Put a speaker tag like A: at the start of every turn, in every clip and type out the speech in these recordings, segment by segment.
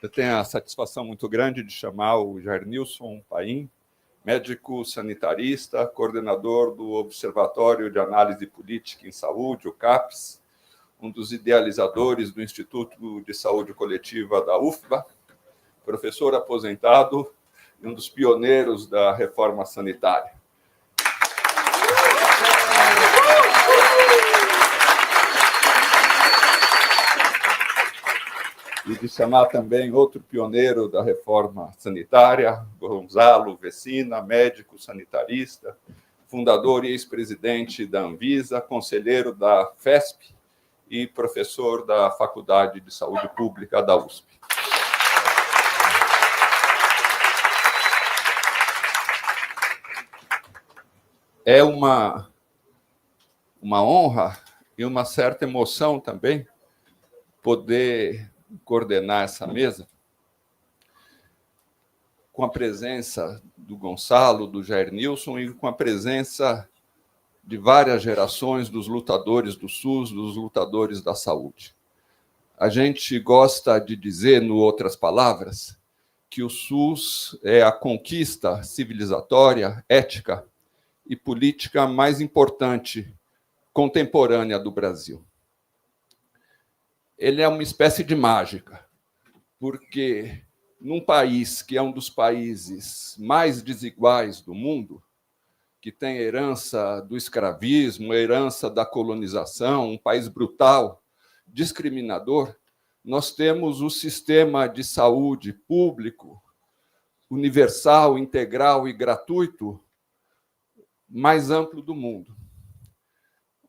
A: Eu tenho a satisfação muito grande de chamar o Jair Nilson Paim, médico sanitarista, coordenador do Observatório de Análise Política em Saúde, o CAPES, um dos idealizadores do Instituto de Saúde Coletiva da UFBA, professor aposentado e um dos pioneiros da reforma sanitária. E de chamar também outro pioneiro da reforma sanitária, Gonzalo Vecina, médico sanitarista, fundador e ex-presidente da Anvisa, conselheiro da FESP e professor da Faculdade de Saúde Pública da USP. É uma honra e uma certa emoção também poder coordenar essa mesa com a presença do Gonçalo, do Jair Nilson e com a presença de várias gerações dos lutadores do SUS, dos lutadores da saúde. A gente gosta de dizer, em outras palavras, que o SUS é a conquista civilizatória, ética e política mais importante contemporânea do Brasil. Ele é uma espécie de mágica, porque num país que é um dos países mais desiguais do mundo, que tem herança do escravismo, herança da colonização, um país brutal, discriminador, nós temos o sistema de saúde público, universal, integral e gratuito mais amplo do mundo.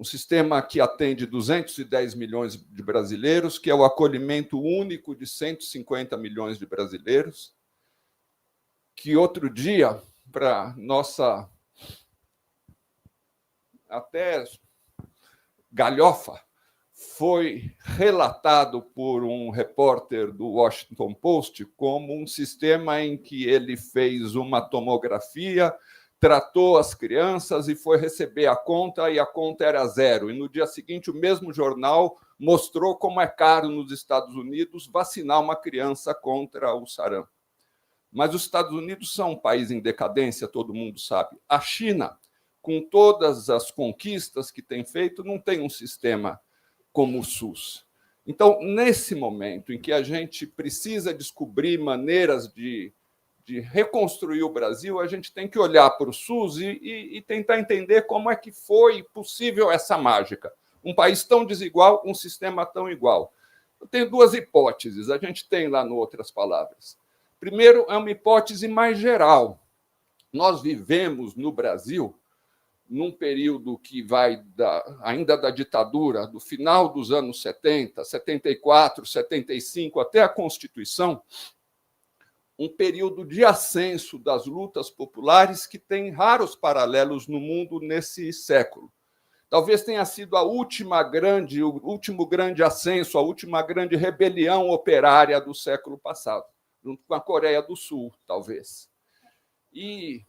A: Um sistema que atende 210 milhões de brasileiros, que é o acolhimento único de 150 milhões de brasileiros, que outro dia, para nossa até galhofa, foi relatado por um repórter do Washington Post como um sistema em que ele fez uma tomografia, tratou as crianças e foi receber a conta, e a conta era zero. E no dia seguinte, o mesmo jornal mostrou como é caro nos Estados Unidos vacinar uma criança contra o sarampo. Mas os Estados Unidos são um país em decadência, todo mundo sabe. A China, com todas as conquistas que tem feito, não tem um sistema como o SUS. Então, nesse momento em que a gente precisa descobrir maneiras de reconstruir o Brasil, a gente tem que olhar para o SUS e tentar entender como é que foi possível essa mágica. Um país tão desigual, um sistema tão igual. Eu tenho duas hipóteses, a gente tem lá no Outras Palavras. Primeiro, é uma hipótese mais geral. Nós vivemos no Brasil num período que vai ainda da ditadura, do final dos anos 70, 74, 75, até a Constituição, um período de ascenso das lutas populares que tem raros paralelos no mundo nesse século. Talvez tenha sido o último grande ascenso, a última grande rebelião operária do século passado, junto com a Coreia do Sul, talvez. E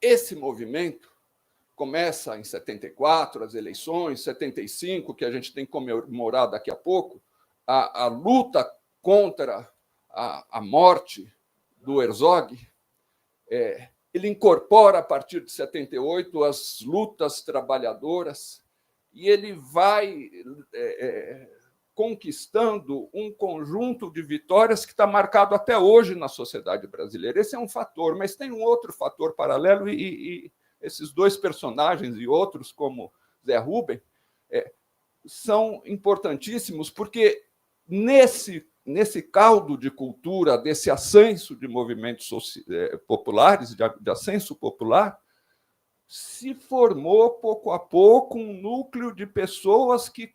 A: esse movimento começa em 74, as eleições, 75, que a gente tem que comemorar daqui a pouco, a luta contra a morte do Herzog. Ele incorpora, a partir de 78, as lutas trabalhadoras e ele vai conquistando um conjunto de vitórias que está marcado até hoje na sociedade brasileira. Esse é um fator, mas tem um outro fator paralelo e esses dois personagens e outros, como Zé Rubem, são importantíssimos porque nesse caldo de cultura, desse ascenso de movimentos populares, de ascenso popular, se formou, pouco a pouco, um núcleo de pessoas que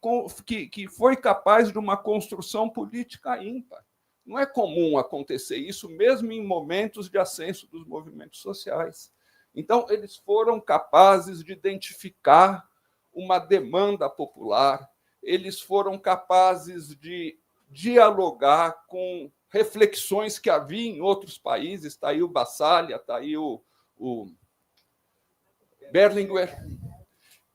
A: foi capaz de uma construção política ímpar. Não é comum acontecer isso, mesmo em momentos de ascenso dos movimentos sociais. Então, eles foram capazes de identificar uma demanda popular, eles foram capazes de dialogar com reflexões que havia em outros países. Está aí o Bassalha, está aí o Berlinguer.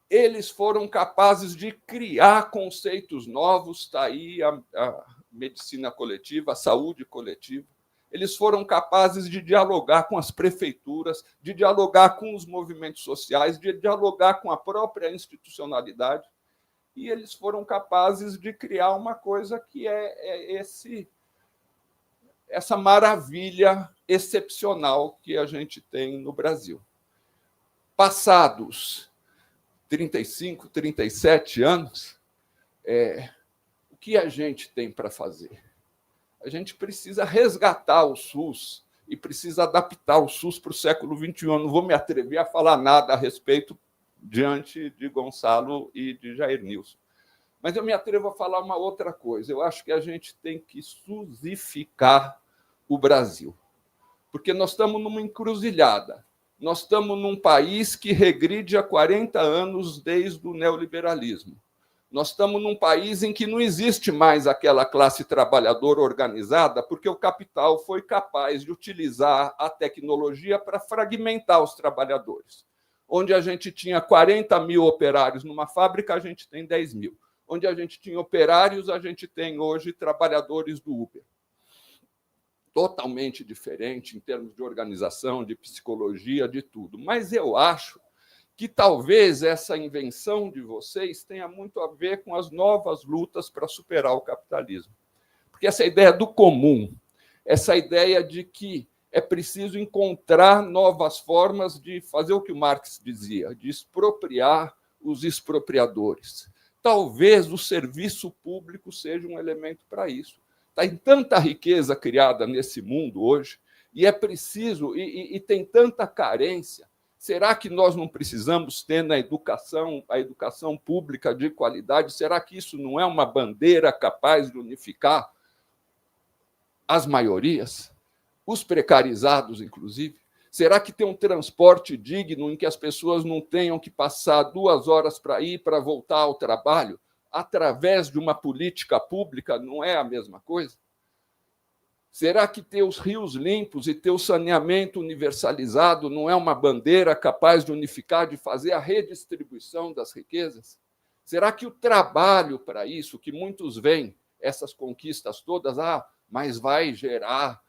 A: eles foram capazes de criar conceitos novos, está aí a medicina coletiva, a saúde coletiva. Eles foram capazes de dialogar com as prefeituras, de dialogar com os movimentos sociais, de dialogar com a própria institucionalidade, e eles foram capazes de criar uma coisa que essa maravilha excepcional que a gente tem no Brasil. Passados 35, 37 anos, o que a gente tem para fazer? A gente precisa resgatar o SUS e precisa adaptar o SUS para o século XXI. Eu não vou me atrever a falar nada a respeito diante de Gonçalo e de Jair Nilson. Mas eu me atrevo a falar uma outra coisa. Eu acho que a gente tem que susificar o Brasil, porque nós estamos numa encruzilhada. Nós estamos num país que regride há 40 anos desde o neoliberalismo. Nós estamos num país em que não existe mais aquela classe trabalhadora organizada, porque o capital foi capaz de utilizar a tecnologia para fragmentar os trabalhadores. Onde a gente tinha 40 mil operários numa fábrica, a gente tem 10 mil. Onde a gente tinha operários, a gente tem hoje trabalhadores do Uber. Totalmente diferente em termos de organização, de psicologia, de tudo. Mas eu acho que talvez essa invenção de vocês tenha muito a ver com as novas lutas para superar o capitalismo. Porque essa ideia do comum, essa ideia de que é preciso encontrar novas formas de fazer o que o Marx dizia, de expropriar os expropriadores. Talvez o serviço público seja um elemento para isso. Tem tanta riqueza criada nesse mundo hoje, e é preciso, e tem tanta carência. Será que nós não precisamos ter na educação, a educação pública de qualidade? Será que isso não é uma bandeira capaz de unificar as maiorias, os precarizados, inclusive? Será que ter um transporte digno em que as pessoas não tenham que passar 2 horas para ir para voltar ao trabalho através de uma política pública não é a mesma coisa? Será que ter os rios limpos e ter o saneamento universalizado não é uma bandeira capaz de unificar, de fazer a redistribuição das riquezas? Será que o trabalho para isso, que muitos veem essas conquistas todas, mas vai gerar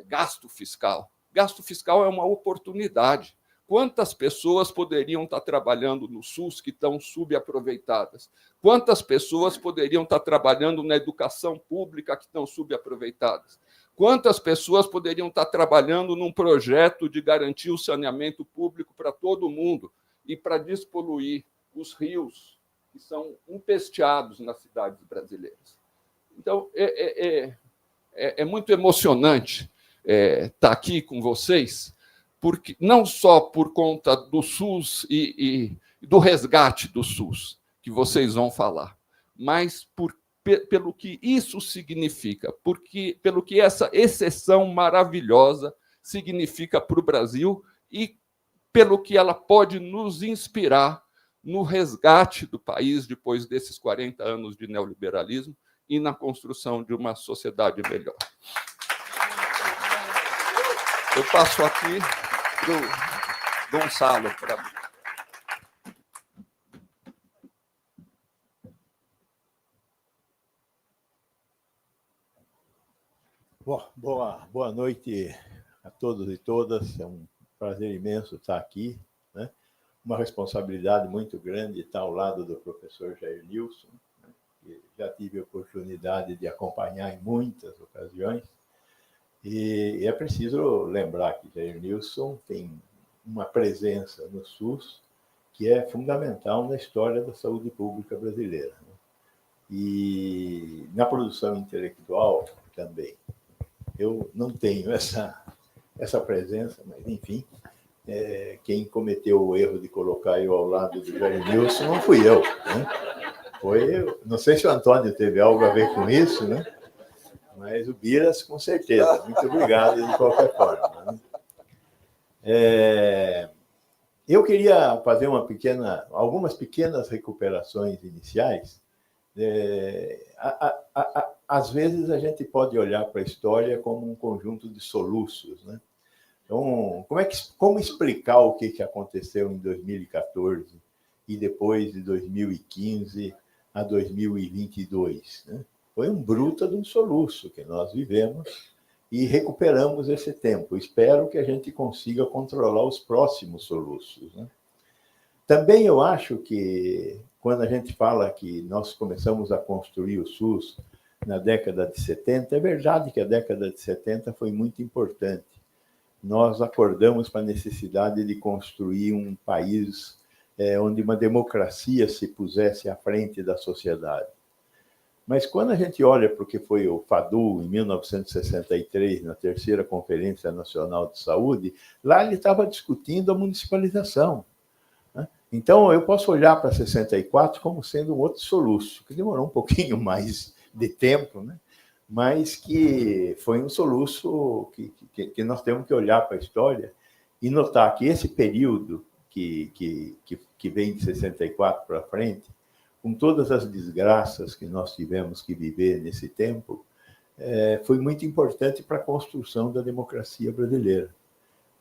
A: gasto fiscal? Gasto fiscal é uma oportunidade. Quantas pessoas poderiam estar trabalhando no SUS que estão subaproveitadas? Quantas pessoas poderiam estar trabalhando na educação pública que estão subaproveitadas? Quantas pessoas poderiam estar trabalhando num projeto de garantir o saneamento público para todo mundo e para despoluir os rios que são empesteados nas cidades brasileiras? Então, é muito emocionante estar aqui com vocês, porque não só por conta do SUS e do resgate do SUS, que vocês vão falar, mas pelo que isso significa, pelo que essa exceção maravilhosa significa para o Brasil e pelo que ela pode nos inspirar no resgate do país depois desses 40 anos de neoliberalismo e na construção de uma sociedade melhor. Eu passo aqui para o Gonçalo.
B: Boa noite a todos e todas. É um prazer imenso estar aqui, né? Uma responsabilidade muito grande estar ao lado do professor Jair Nilson, né? Que já tive a oportunidade de acompanhar em muitas ocasiões. E é preciso lembrar que Jair Nilson tem uma presença no SUS que é fundamental na história da saúde pública brasileira, né? E na produção intelectual também. Eu não tenho essa presença, mas, enfim, quem cometeu o erro de colocar eu ao lado do Jair Nilson não fui eu, né? Foi eu. Não sei se o Antônio teve algo a ver com isso, né? Mas o Biras, com certeza. Muito obrigado, de qualquer forma, né? Eu queria fazer algumas pequenas recuperações iniciais. Às vezes, a gente pode olhar para a história como um conjunto de soluços, né? Então, como explicar o que aconteceu em 2014 e depois de 2015 a 2022. Né? Foi um bruto de um soluço que nós vivemos e recuperamos esse tempo. Espero que a gente consiga controlar os próximos soluços. Né? Também eu acho que, quando a gente fala que nós começamos a construir o SUS na década de 70, é verdade que a década de 70 foi muito importante. Nós acordamos para a necessidade de construir um país onde uma democracia se pusesse à frente da sociedade. Mas quando a gente olha para o que foi o FADU, em 1963, na terceira Conferência Nacional de Saúde, lá ele estava discutindo a municipalização. Então, eu posso olhar para 64 como sendo um outro soluço, que demorou um pouquinho mais de tempo, né? Mas que foi um soluço que nós temos que olhar para a história e notar que esse período que vem de 64 para frente, com todas as desgraças que nós tivemos que viver nesse tempo, foi muito importante para a construção da democracia brasileira.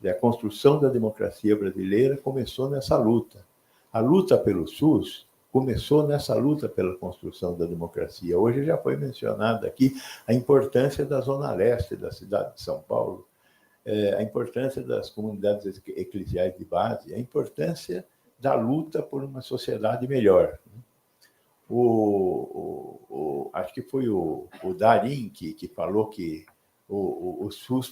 B: A construção da democracia brasileira começou nessa luta. A luta pelo SUS começou nessa luta pela construção da democracia. Hoje já foi mencionada aqui a importância da Zona Leste da cidade de São Paulo, a importância das comunidades eclesiais de base, a importância da luta por uma sociedade melhor. Acho que foi o Darim que falou que o SUS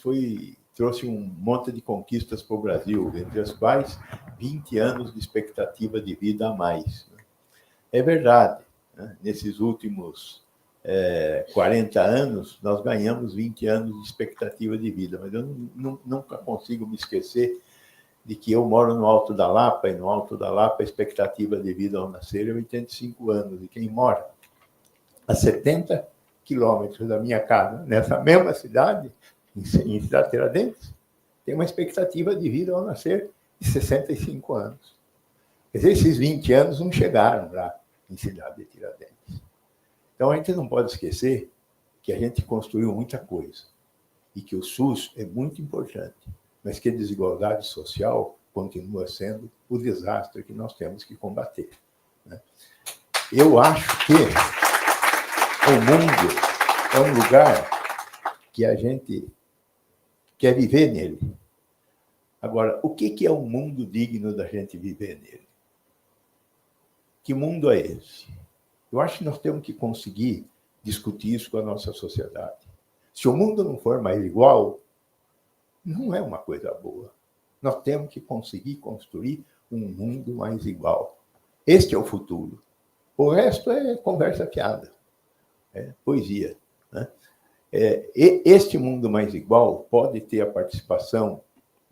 B: trouxe um monte de conquistas para o Brasil, entre as quais 20 anos de expectativa de vida a mais. É verdade, né? Nesses últimos 40 anos, nós ganhamos 20 anos de expectativa de vida, mas eu nunca consigo me esquecer de que eu moro no Alto da Lapa, e no Alto da Lapa a expectativa de vida ao nascer é 85 anos, e quem mora a 70 quilômetros da minha casa, nessa mesma cidade, em Cidade Tiradentes, tem uma expectativa de vida ao nascer de 65 anos. Quer dizer, esses 20 anos não chegaram lá em Cidade de Tiradentes. Então, a gente não pode esquecer que a gente construiu muita coisa e que o SUS é muito importante, mas que a desigualdade social continua sendo o desastre que nós temos que combater. Né? Eu acho que o mundo é um lugar que a gente quer viver nele. Agora, o que é um mundo digno da gente viver nele? Que mundo é esse? Eu acho que nós temos que conseguir discutir isso com a nossa sociedade. Se o mundo não for mais igual, não é uma coisa boa. Nós temos que conseguir construir um mundo mais igual. Este é o futuro. O resto é conversa fiada, é poesia. Né? Este mundo mais igual pode ter a participação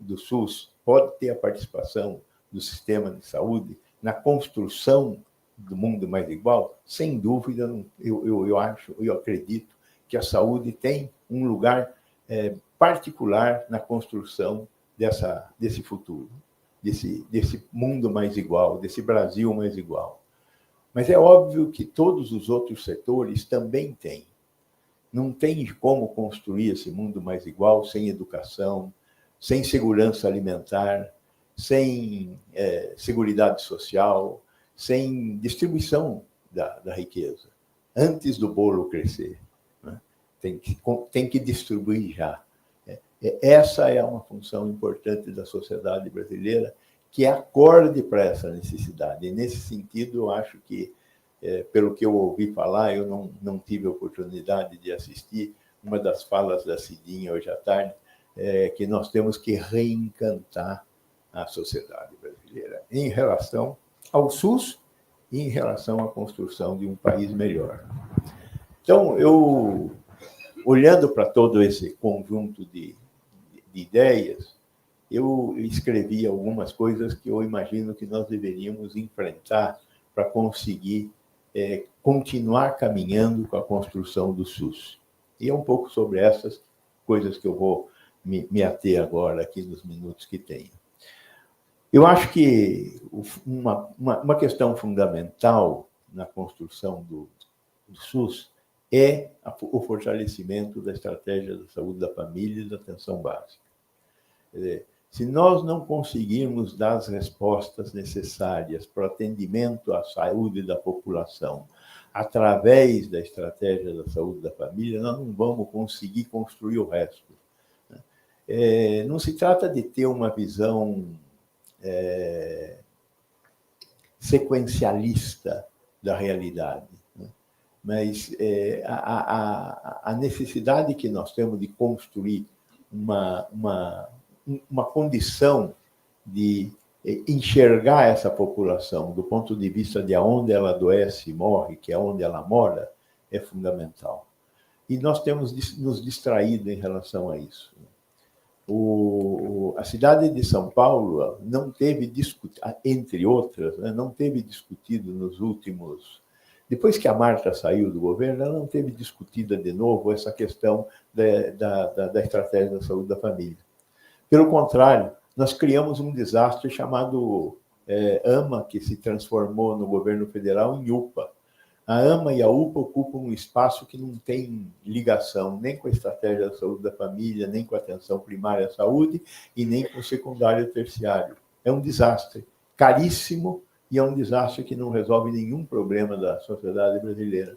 B: do SUS, pode ter a participação do sistema de saúde na construção do mundo mais igual? Sem dúvida, eu acredito que a saúde tem um lugar particular na construção desse futuro, desse mundo mais igual, desse Brasil mais igual. Mas é óbvio que todos os outros setores também têm. Não tem como construir esse mundo mais igual sem educação, sem segurança alimentar, sem seguridade social, sem distribuição da riqueza, antes do bolo crescer. Né? Tem que distribuir já. Essa é uma função importante da sociedade brasileira, que acorde para essa necessidade. E, nesse sentido, eu acho que, pelo que eu ouvi falar, eu não tive a oportunidade de assistir uma das falas da Cidinha hoje à tarde, que nós temos que reencantar a sociedade brasileira em relação ao SUS e em relação à construção de um país melhor. Então, olhando para todo esse conjunto de ideias, eu escrevi algumas coisas que eu imagino que nós deveríamos enfrentar para conseguir continuar caminhando com a construção do SUS. E é um pouco sobre essas coisas que eu vou me ater agora aqui nos minutos que tenho. Eu acho que uma questão fundamental na construção do SUS é o fortalecimento da estratégia da saúde da família e da atenção básica. Se nós não conseguirmos dar as respostas necessárias para o atendimento à saúde da população, através da estratégia da saúde da família, nós não vamos conseguir construir o resto. Não se trata de ter uma visão sequencialista da realidade, né? Mas a necessidade que nós temos de construir uma condição de enxergar essa população do ponto de vista de onde ela adoece e morre, que é onde ela mora, é fundamental. E nós temos nos distraído em relação a isso. A cidade de São Paulo não teve discutido, entre outras, né, não teve discutido nos últimos... Depois que a Marta saiu do governo, ela não teve discutida de novo essa questão da estratégia da saúde da família. Pelo contrário, nós criamos um desastre chamado AMA, que se transformou no governo federal em UPA. A AMA e a UPA ocupam um espaço que não tem ligação nem com a estratégia da saúde da família, nem com a atenção primária à saúde e nem com o secundário e terciário. É um desastre caríssimo e é um desastre que não resolve nenhum problema da sociedade brasileira.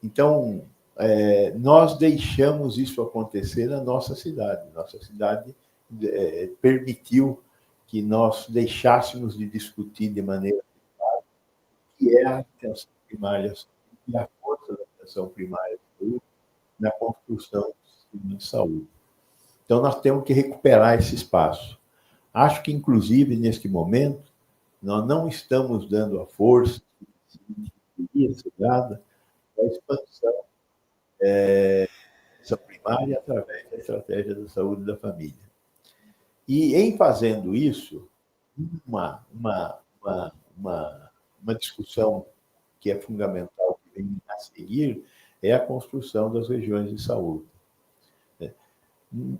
B: Então, nós deixamos isso acontecer na nossa cidade. Nossa cidade permitiu que nós deixássemos de discutir de maneira que é a atenção primária e a força da atenção primária na construção do sistema de saúde. Então, nós temos que recuperar esse espaço. Acho que, inclusive, neste momento, nós não estamos dando a força que deveria ser dada à expansão da primária através da estratégia da saúde da família. E, em fazendo isso, uma discussão que é fundamental, que vem a seguir, é a construção das regiões de saúde.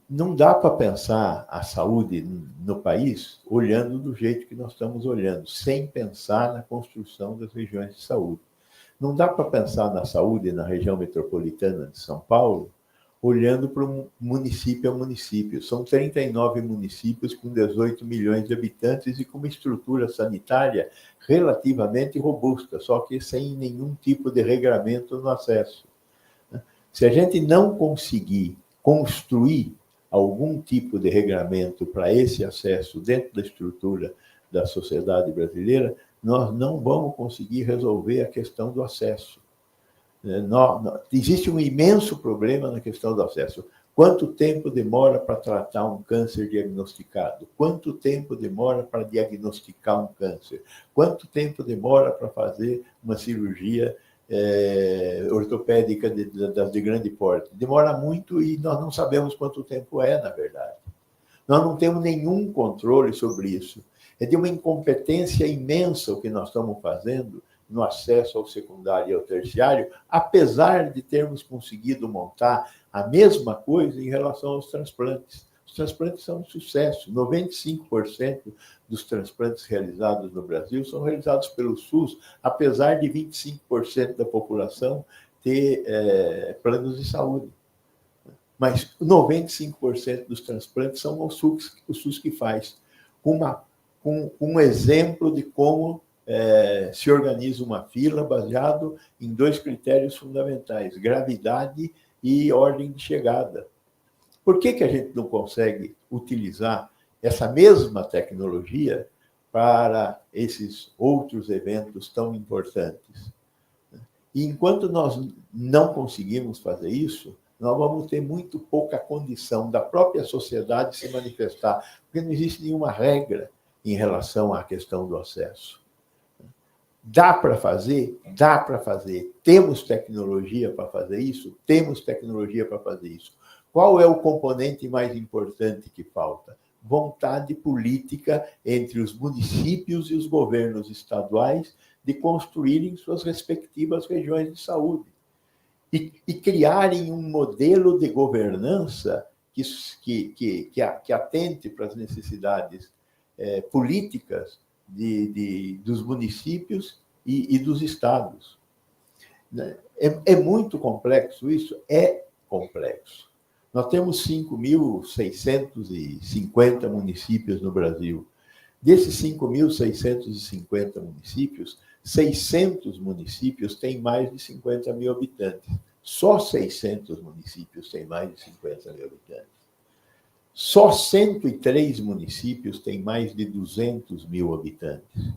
B: Não dá para pensar a saúde no país olhando do jeito que nós estamos olhando, sem pensar na construção das regiões de saúde. Não dá para pensar na saúde na região metropolitana de São Paulo olhando para um município a município. São 39 municípios com 18 milhões de habitantes e com uma estrutura sanitária relativamente robusta, só que sem nenhum tipo de regramento no acesso. Se a gente não conseguir construir algum tipo de regramento para esse acesso dentro da estrutura da sociedade brasileira, nós não vamos conseguir resolver a questão do acesso. Existe um imenso problema na questão do acesso. Quanto tempo demora para tratar um câncer diagnosticado? Quanto tempo demora para diagnosticar um câncer? Quanto tempo demora para fazer uma cirurgia ortopédica de grande porte? Demora muito e nós não sabemos quanto tempo é, na verdade. Nós não temos nenhum controle sobre isso. É de uma incompetência imensa o que nós estamos fazendo no acesso ao secundário e ao terciário, apesar de termos conseguido montar a mesma coisa em relação aos transplantes. Os transplantes são um sucesso. 95% dos transplantes realizados no Brasil são realizados pelo SUS, apesar de 25% da população ter planos de saúde. Mas 95% dos transplantes são o SUS que faz, com um exemplo de como se organiza uma fila baseado em 2 critérios fundamentais: gravidade e ordem de chegada. Por que a gente não consegue utilizar essa mesma tecnologia para esses outros eventos tão importantes? E enquanto nós não conseguimos fazer isso, nós vamos ter muito pouca condição da própria sociedade se manifestar, porque não existe nenhuma regra em relação à questão do acesso. Dá para fazer? Dá para fazer. Temos tecnologia para fazer isso? Temos tecnologia para fazer isso. Qual é o componente mais importante que falta? Vontade política entre os municípios e os governos estaduais de construírem suas respectivas regiões de saúde e criarem um modelo de governança que atente para as necessidades políticas dos municípios e dos estados. É muito complexo isso? É complexo. Nós temos 5.650 municípios no Brasil. Desses 5.650 municípios, 600 municípios têm mais de 50 mil habitantes. Só 600 municípios têm mais de 50 mil habitantes. Só 103 municípios têm mais de 200 mil habitantes.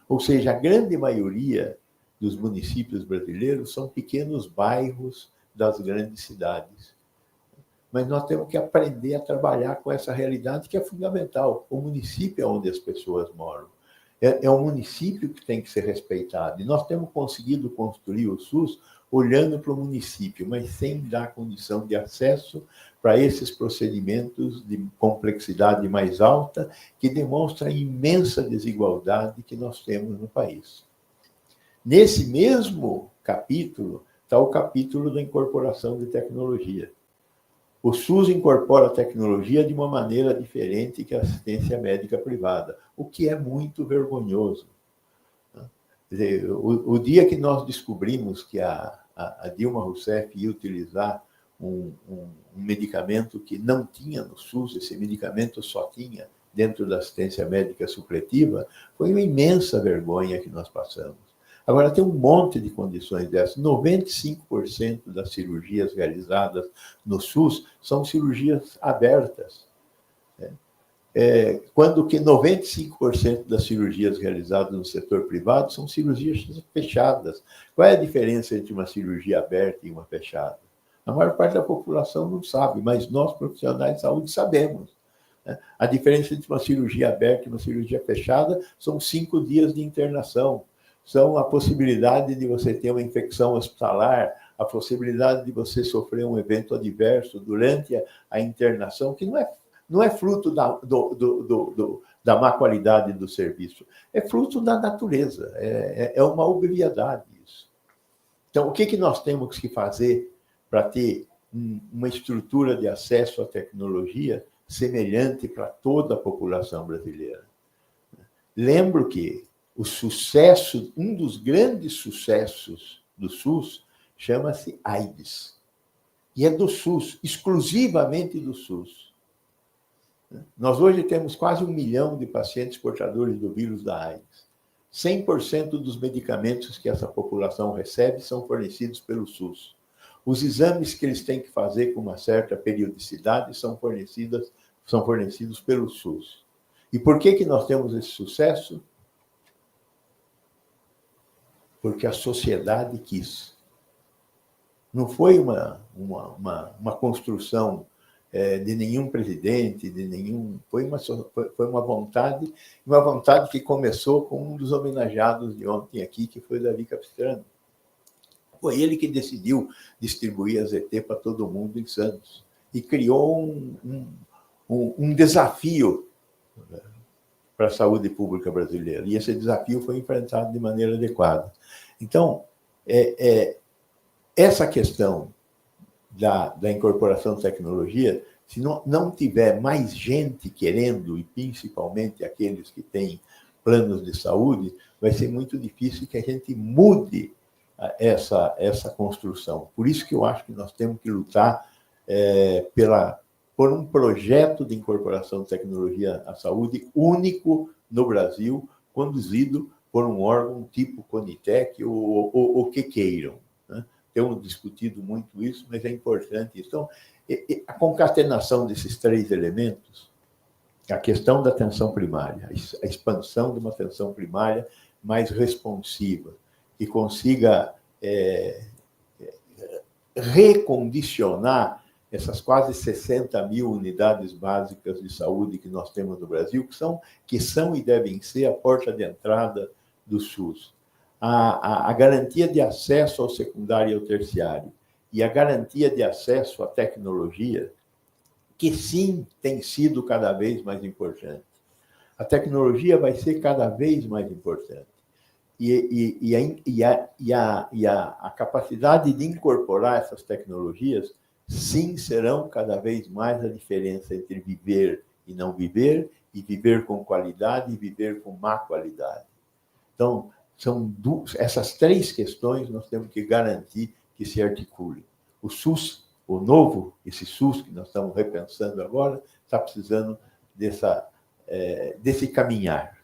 B: Ou seja, a grande maioria dos municípios brasileiros são pequenos bairros das grandes cidades. Mas nós temos que aprender a trabalhar com essa realidade que é fundamental. O município é onde as pessoas moram. É o município que tem que ser respeitado. E nós temos conseguido construir o SUS olhando para o município, mas sem dar condição de acesso para esses procedimentos de complexidade mais alta, que demonstram a imensa desigualdade que nós temos no país. Nesse mesmo capítulo está o capítulo da incorporação de tecnologia. O SUS incorpora a tecnologia de uma maneira diferente que a assistência médica privada, o que é muito vergonhoso. Quer dizer, o dia que nós descobrimos que a Dilma Rousseff ia utilizar um medicamento que não tinha no SUS, esse medicamento só tinha dentro da assistência médica supletiva, foi uma imensa vergonha que nós passamos. Agora, tem um monte de condições dessas. 95% das cirurgias realizadas no SUS são cirurgias abertas. Quando que 95% das cirurgias realizadas no setor privado são cirurgias fechadas. Qual é a diferença entre uma cirurgia aberta e uma fechada? A maior parte da população não sabe, mas nós, profissionais de saúde, sabemos. A diferença entre uma cirurgia aberta e uma cirurgia fechada são 5 dias de internação. São a possibilidade de você ter uma infecção hospitalar, a possibilidade de você sofrer um evento adverso durante a internação, que não é fruto da má qualidade do serviço, é fruto da natureza, é uma obviedade isso. Então, o que nós temos que fazer para ter uma estrutura de acesso à tecnologia semelhante para toda a população brasileira? Lembro que o sucesso, um dos grandes sucessos do SUS, chama-se AIDS. E é do SUS, exclusivamente do SUS. Nós hoje temos quase 1 milhão de pacientes portadores do vírus da AIDS. 100% dos medicamentos que essa população recebe são fornecidos pelo SUS. Os exames que eles têm que fazer com uma certa periodicidade são fornecidos pelo SUS. E por que nós temos esse sucesso? Porque a sociedade quis. Não foi uma construção de nenhum presidente, foi uma vontade que começou com um dos homenageados de ontem aqui, que foi Davi Capistrano. Foi ele que decidiu distribuir a ZT para todo mundo em Santos e criou um desafio para a saúde pública brasileira. E esse desafio foi enfrentado de maneira adequada. Então, essa questão da incorporação de tecnologia, se não tiver mais gente querendo, e principalmente aqueles que têm planos de saúde, vai ser muito difícil que a gente mude essa construção. Por isso que eu acho que nós temos que lutar por um projeto de incorporação de tecnologia à saúde único no Brasil, conduzido por um órgão tipo Conitec ou o que queiram. Né? Temos discutido muito isso, mas é importante isso. Então, a concatenação desses 3 elementos, a questão da atenção primária, a expansão de uma atenção primária mais responsiva, que consiga recondicionar essas quase 60 mil unidades básicas de saúde que nós temos no Brasil, que são e devem ser a porta de entrada do SUS. A garantia de acesso ao secundário e ao terciário e a garantia de acesso à tecnologia, que sim tem sido cada vez mais importante. A tecnologia vai ser cada vez mais importante. A capacidade de incorporar essas tecnologias, sim, serão cada vez mais a diferença entre viver e não viver, e viver com qualidade e viver com má qualidade. Então, essas 3 questões nós temos que garantir que se articulem. O SUS o novo, esse SUS que nós estamos repensando agora, está precisando desse caminhar.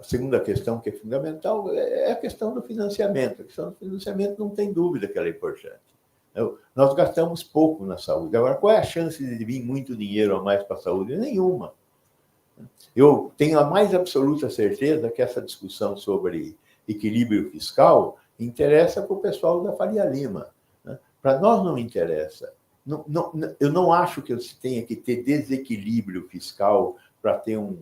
B: Segunda questão que é fundamental é a questão do financiamento. A questão do financiamento não tem dúvida que ela é importante. Nós gastamos pouco na saúde. Agora, qual é a chance de vir muito dinheiro a mais para a saúde? Nenhuma. Eu tenho a mais absoluta certeza que essa discussão sobre equilíbrio fiscal interessa para o pessoal da Faria Lima. Para nós não interessa. Eu não acho que você tenha que ter desequilíbrio fiscal para ter um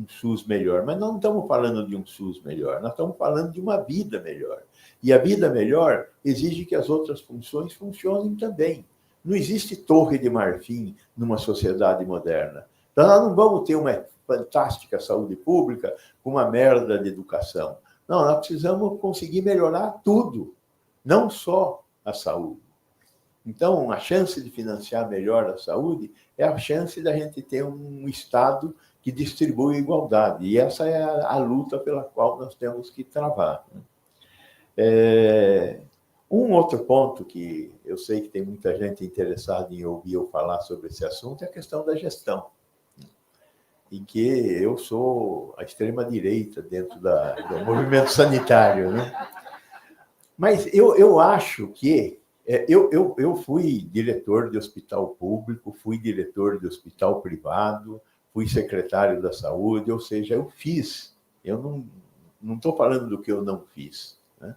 B: SUS melhor. Mas não estamos falando de um SUS melhor, nós estamos falando de uma vida melhor. E a vida melhor exige que as outras funções funcionem também. Não existe torre de marfim numa sociedade moderna. Então, nós não vamos ter uma fantástica saúde pública com uma merda de educação. Não, nós precisamos conseguir melhorar tudo, não só a saúde. Então, a chance de financiar melhor a saúde é a chance da gente ter um Estado que distribui igualdade. E essa é a luta pela qual nós temos que travar. Um outro ponto que eu sei que tem muita gente interessada em ouvir eu falar sobre esse assunto é a questão da gestão, em que eu sou a extrema-direita dentro do movimento sanitário. Né? Mas eu acho que eu fui diretor de hospital público, fui diretor de hospital privado, fui secretário da saúde, ou seja, eu fiz. Eu não estou falando do que eu não fiz. Né?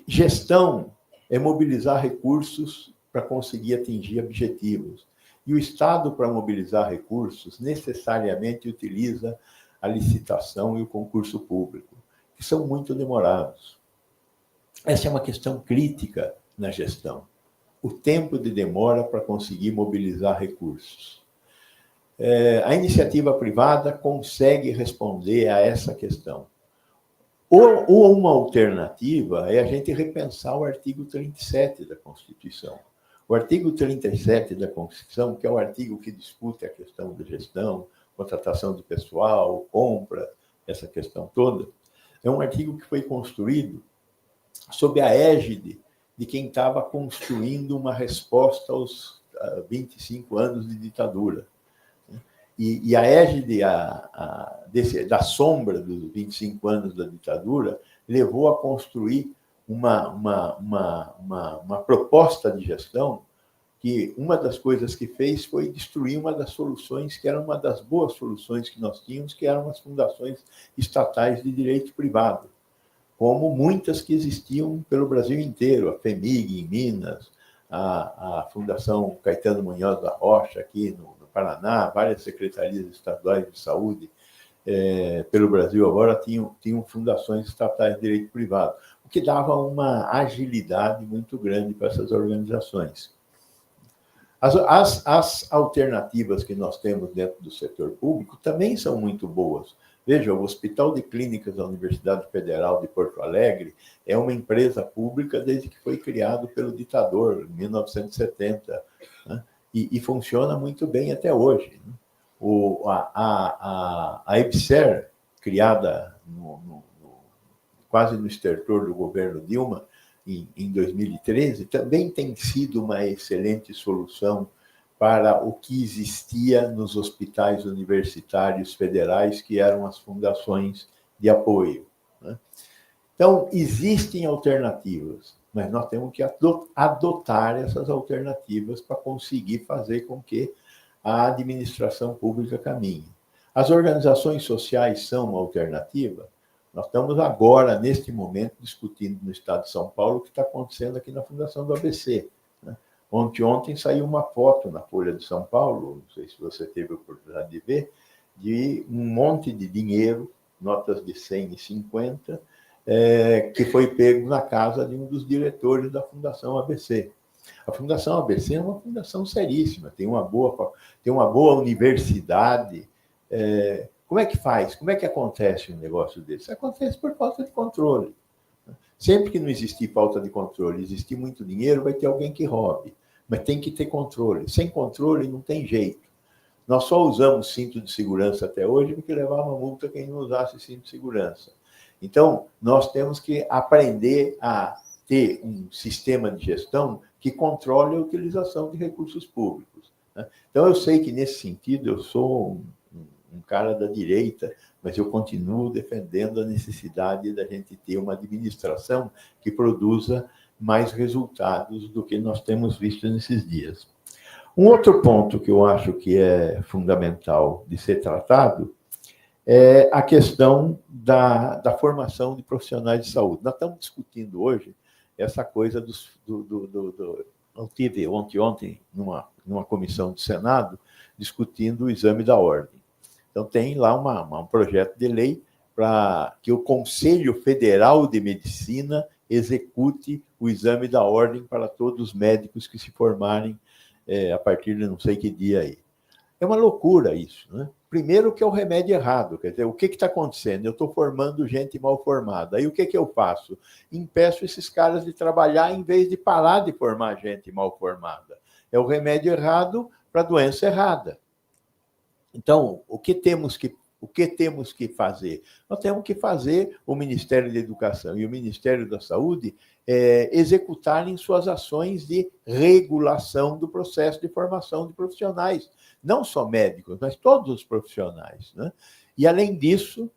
B: Gestão é mobilizar recursos para conseguir atingir objetivos. E o Estado, para mobilizar recursos, necessariamente utiliza a licitação e o concurso público, que são muito demorados. Essa é uma questão crítica na gestão. O tempo de demora para conseguir mobilizar recursos. A iniciativa privada consegue responder a essa questão. Ou uma alternativa é a gente repensar o artigo 37 da Constituição. O artigo 37 da Constituição, que é o artigo que discute a questão da gestão, contratação de pessoal, compra, essa questão toda, é um artigo que foi construído sob a égide de quem estava construindo uma resposta aos 25 anos de ditadura. E a égide da sombra dos 25 anos da ditadura levou a construir uma proposta de gestão que uma das coisas que fez foi destruir uma das soluções, que era uma das boas soluções que nós tínhamos, que eram as fundações estatais de direito privado, como muitas que existiam pelo Brasil inteiro, a FEMIG em Minas, a Fundação Caetano Munhoz da Rocha aqui no Paraná, várias secretarias estaduais de saúde pelo Brasil agora tinham fundações estatais de direito privado, o que dava uma agilidade muito grande para essas organizações. As alternativas que nós temos dentro do setor público também são muito boas. Veja, o Hospital de Clínicas da Universidade Federal de Porto Alegre é uma empresa pública desde que foi criado pelo ditador, em 1970, né? E funciona muito bem até hoje. Né? A EBSER, criada quase no estertor do governo Dilma, em 2013, também tem sido uma excelente solução para o que existia nos hospitais universitários federais, que eram as fundações de apoio. Né? Então, existem alternativas, mas nós temos que adotar essas alternativas para conseguir fazer com que a administração pública caminhe. As organizações sociais são uma alternativa? Nós estamos agora, neste momento, discutindo no Estado de São Paulo o que está acontecendo aqui na Fundação do ABC. Né? Ontem saiu uma foto na Folha de São Paulo, não sei se você teve a oportunidade de ver, de um monte de dinheiro, notas de 100 e 50, que foi pego na casa de um dos diretores da Fundação ABC. A Fundação ABC é uma fundação seríssima, tem uma boa universidade. Como é que faz? Como é que acontece um negócio desse? Acontece por falta de controle. Sempre que não existir falta de controle, existir muito dinheiro, vai ter alguém que roube. Mas tem que ter controle. Sem controle não tem jeito. Nós só usamos cinto de segurança até hoje porque levava multa quem não usasse cinto de segurança. Então, nós temos que aprender a ter um sistema de gestão que controle a utilização de recursos públicos, né? Então, eu sei que, nesse sentido, eu sou um cara da direita, mas eu continuo defendendo a necessidade da gente ter uma administração que produza mais resultados do que nós temos visto nesses dias. Um outro ponto que eu acho que é fundamental de ser tratado é a questão da formação de profissionais de saúde. Nós estamos discutindo hoje essa coisa eu tive ontem, numa comissão do Senado, discutindo o exame da ordem. Então, tem lá um projeto de lei para que o Conselho Federal de Medicina execute o exame da ordem para todos os médicos que se formarem a partir de não sei que dia aí. É uma loucura isso, né? Primeiro que é o remédio errado, quer dizer, o que está acontecendo? Eu estou formando gente mal formada. Aí o que eu faço? Impeço esses caras de trabalhar em vez de parar de formar gente mal formada. É o remédio errado para a doença errada. Então, o que temos que fazer? Nós temos que fazer o Ministério da Educação e o Ministério da Saúde executarem suas ações de regulação do processo de formação de profissionais, não só médicos, mas todos os profissionais, né? E, além disso,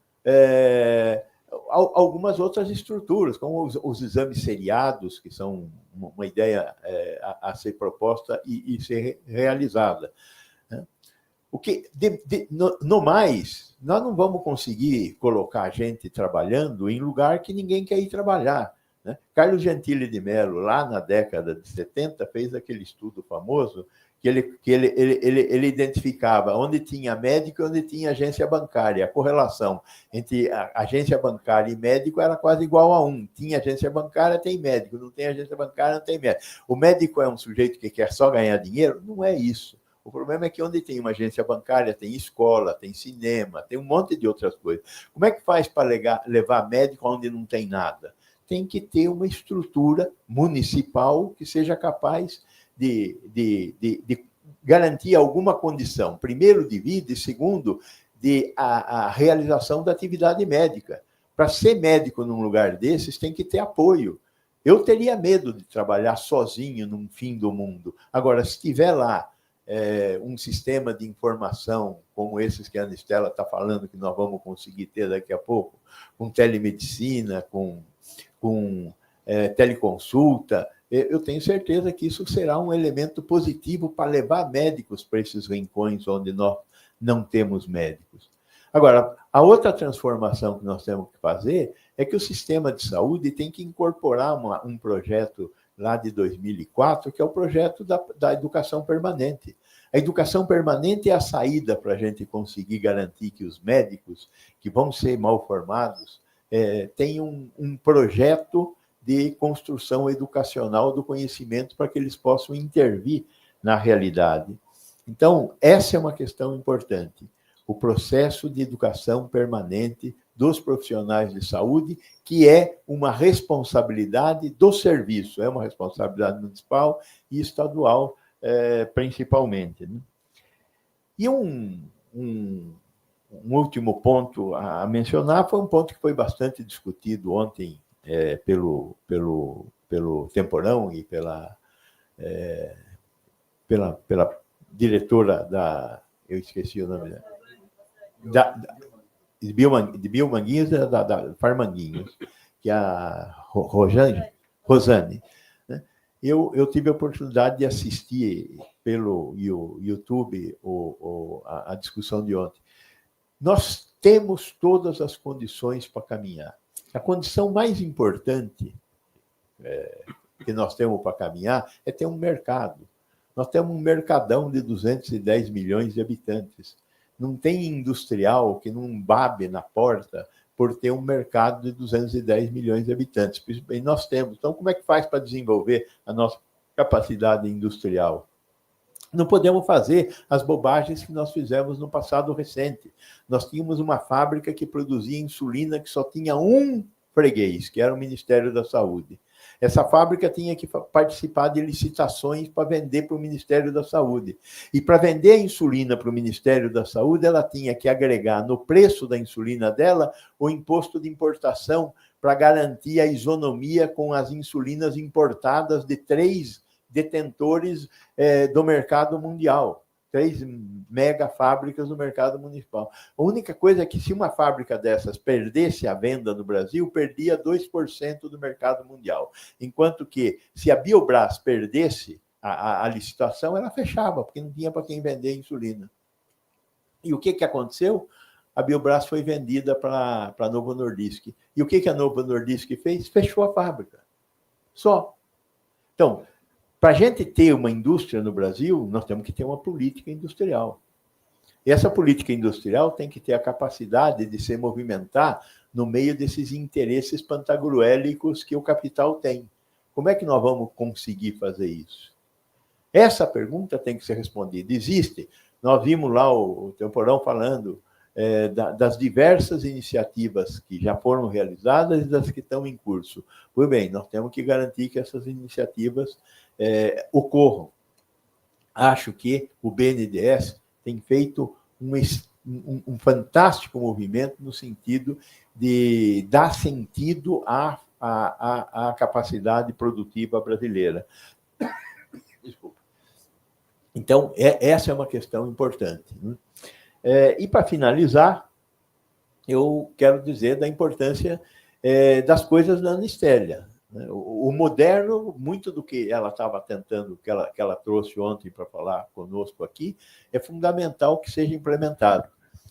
B: algumas outras estruturas, como os exames seriados, que são uma ideia a ser proposta e ser realizada. O que, no mais, nós não vamos conseguir colocar gente trabalhando em lugar que ninguém quer ir trabalhar, né? Carlos Gentili de Mello, lá na década de 70, fez aquele estudo famoso que ele identificava onde tinha médico e onde tinha agência bancária. A correlação entre a agência bancária e médico era quase igual a 1. Tinha agência bancária, tem médico. Não tem agência bancária, não tem médico. O médico é um sujeito que quer só ganhar dinheiro? Não é isso. O problema é que onde tem uma agência bancária, tem escola, tem cinema, tem um monte de outras coisas. Como é que faz para levar médico onde não tem nada? Tem que ter uma estrutura municipal que seja capaz de garantir alguma condição, primeiro de vida e segundo, de a realização da atividade médica. Para ser médico num lugar desses, tem que ter apoio. Eu teria medo de trabalhar sozinho num fim do mundo. Agora, se tiver lá um sistema de informação, como esses que a Anistela está falando, que nós vamos conseguir ter daqui a pouco, com telemedicina, com teleconsulta, eu tenho certeza que isso será um elemento positivo para levar médicos para esses rincões onde nós não temos médicos. Agora, a outra transformação que nós temos que fazer é que o sistema de saúde tem que incorporar um projeto lá de 2004, que é o projeto da educação permanente. A educação permanente é a saída para a gente conseguir garantir que os médicos que vão ser mal formados tenham um projeto de construção educacional do conhecimento para que eles possam intervir na realidade. Então, essa é uma questão importante. O processo de educação permanente dos profissionais de saúde, que é uma responsabilidade do serviço, é uma responsabilidade municipal e estadual, principalmente, né? E um último ponto a mencionar foi um ponto que foi bastante discutido ontem pelo Temporão e pela diretora eu esqueci o nome dela, de Biomanguinhos, da Farmanguinhos, que é a Rosane. Né? Eu tive a oportunidade de assistir pelo YouTube a discussão de ontem. Nós temos todas as condições para caminhar. A condição mais importante que nós temos para caminhar é ter um mercado. Nós temos um mercadão de 210 milhões de habitantes. Não tem industrial que não babe na porta por ter um mercado de 210 milhões de habitantes. E nós temos. Então, como é que faz para desenvolver a nossa capacidade industrial? Não podemos fazer as bobagens que nós fizemos no passado recente. Nós tínhamos uma fábrica que produzia insulina que só tinha um freguês, que era o Ministério da Saúde. Essa fábrica tinha que participar de licitações para vender para o Ministério da Saúde. E para vender a insulina para o Ministério da Saúde, ela tinha que agregar no preço da insulina dela o imposto de importação para garantir a isonomia com as insulinas importadas de 3 detentores do mercado mundial. 3 mega fábricas no mercado municipal. A única coisa é que se uma fábrica dessas perdesse a venda no Brasil, perdia 2% do mercado mundial. Enquanto que, se a Biobras perdesse a licitação, ela fechava, porque não tinha para quem vender insulina. E o que aconteceu? A Biobras foi vendida para a Novo Nordisk. E o que a Novo Nordisk fez? Fechou a fábrica. Só. Então, para a gente ter uma indústria no Brasil, nós temos que ter uma política industrial. E essa política industrial tem que ter a capacidade de se movimentar no meio desses interesses pantagruélicos que o capital tem. Como é que nós vamos conseguir fazer isso? Essa pergunta tem que ser respondida. Existe. Nós vimos lá o Temporão falando das diversas iniciativas que já foram realizadas e das que estão em curso. Pois bem, nós temos que garantir que essas iniciativas ocorram. Acho que o BNDES tem feito um fantástico movimento no sentido de dar sentido à capacidade produtiva brasileira. Desculpa. Então, essa é uma questão importante. E, para finalizar, eu quero dizer da importância das coisas da Anistélia. O moderno, muito do que ela estava tentando, que ela trouxe ontem para falar conosco aqui, é fundamental que seja implementado.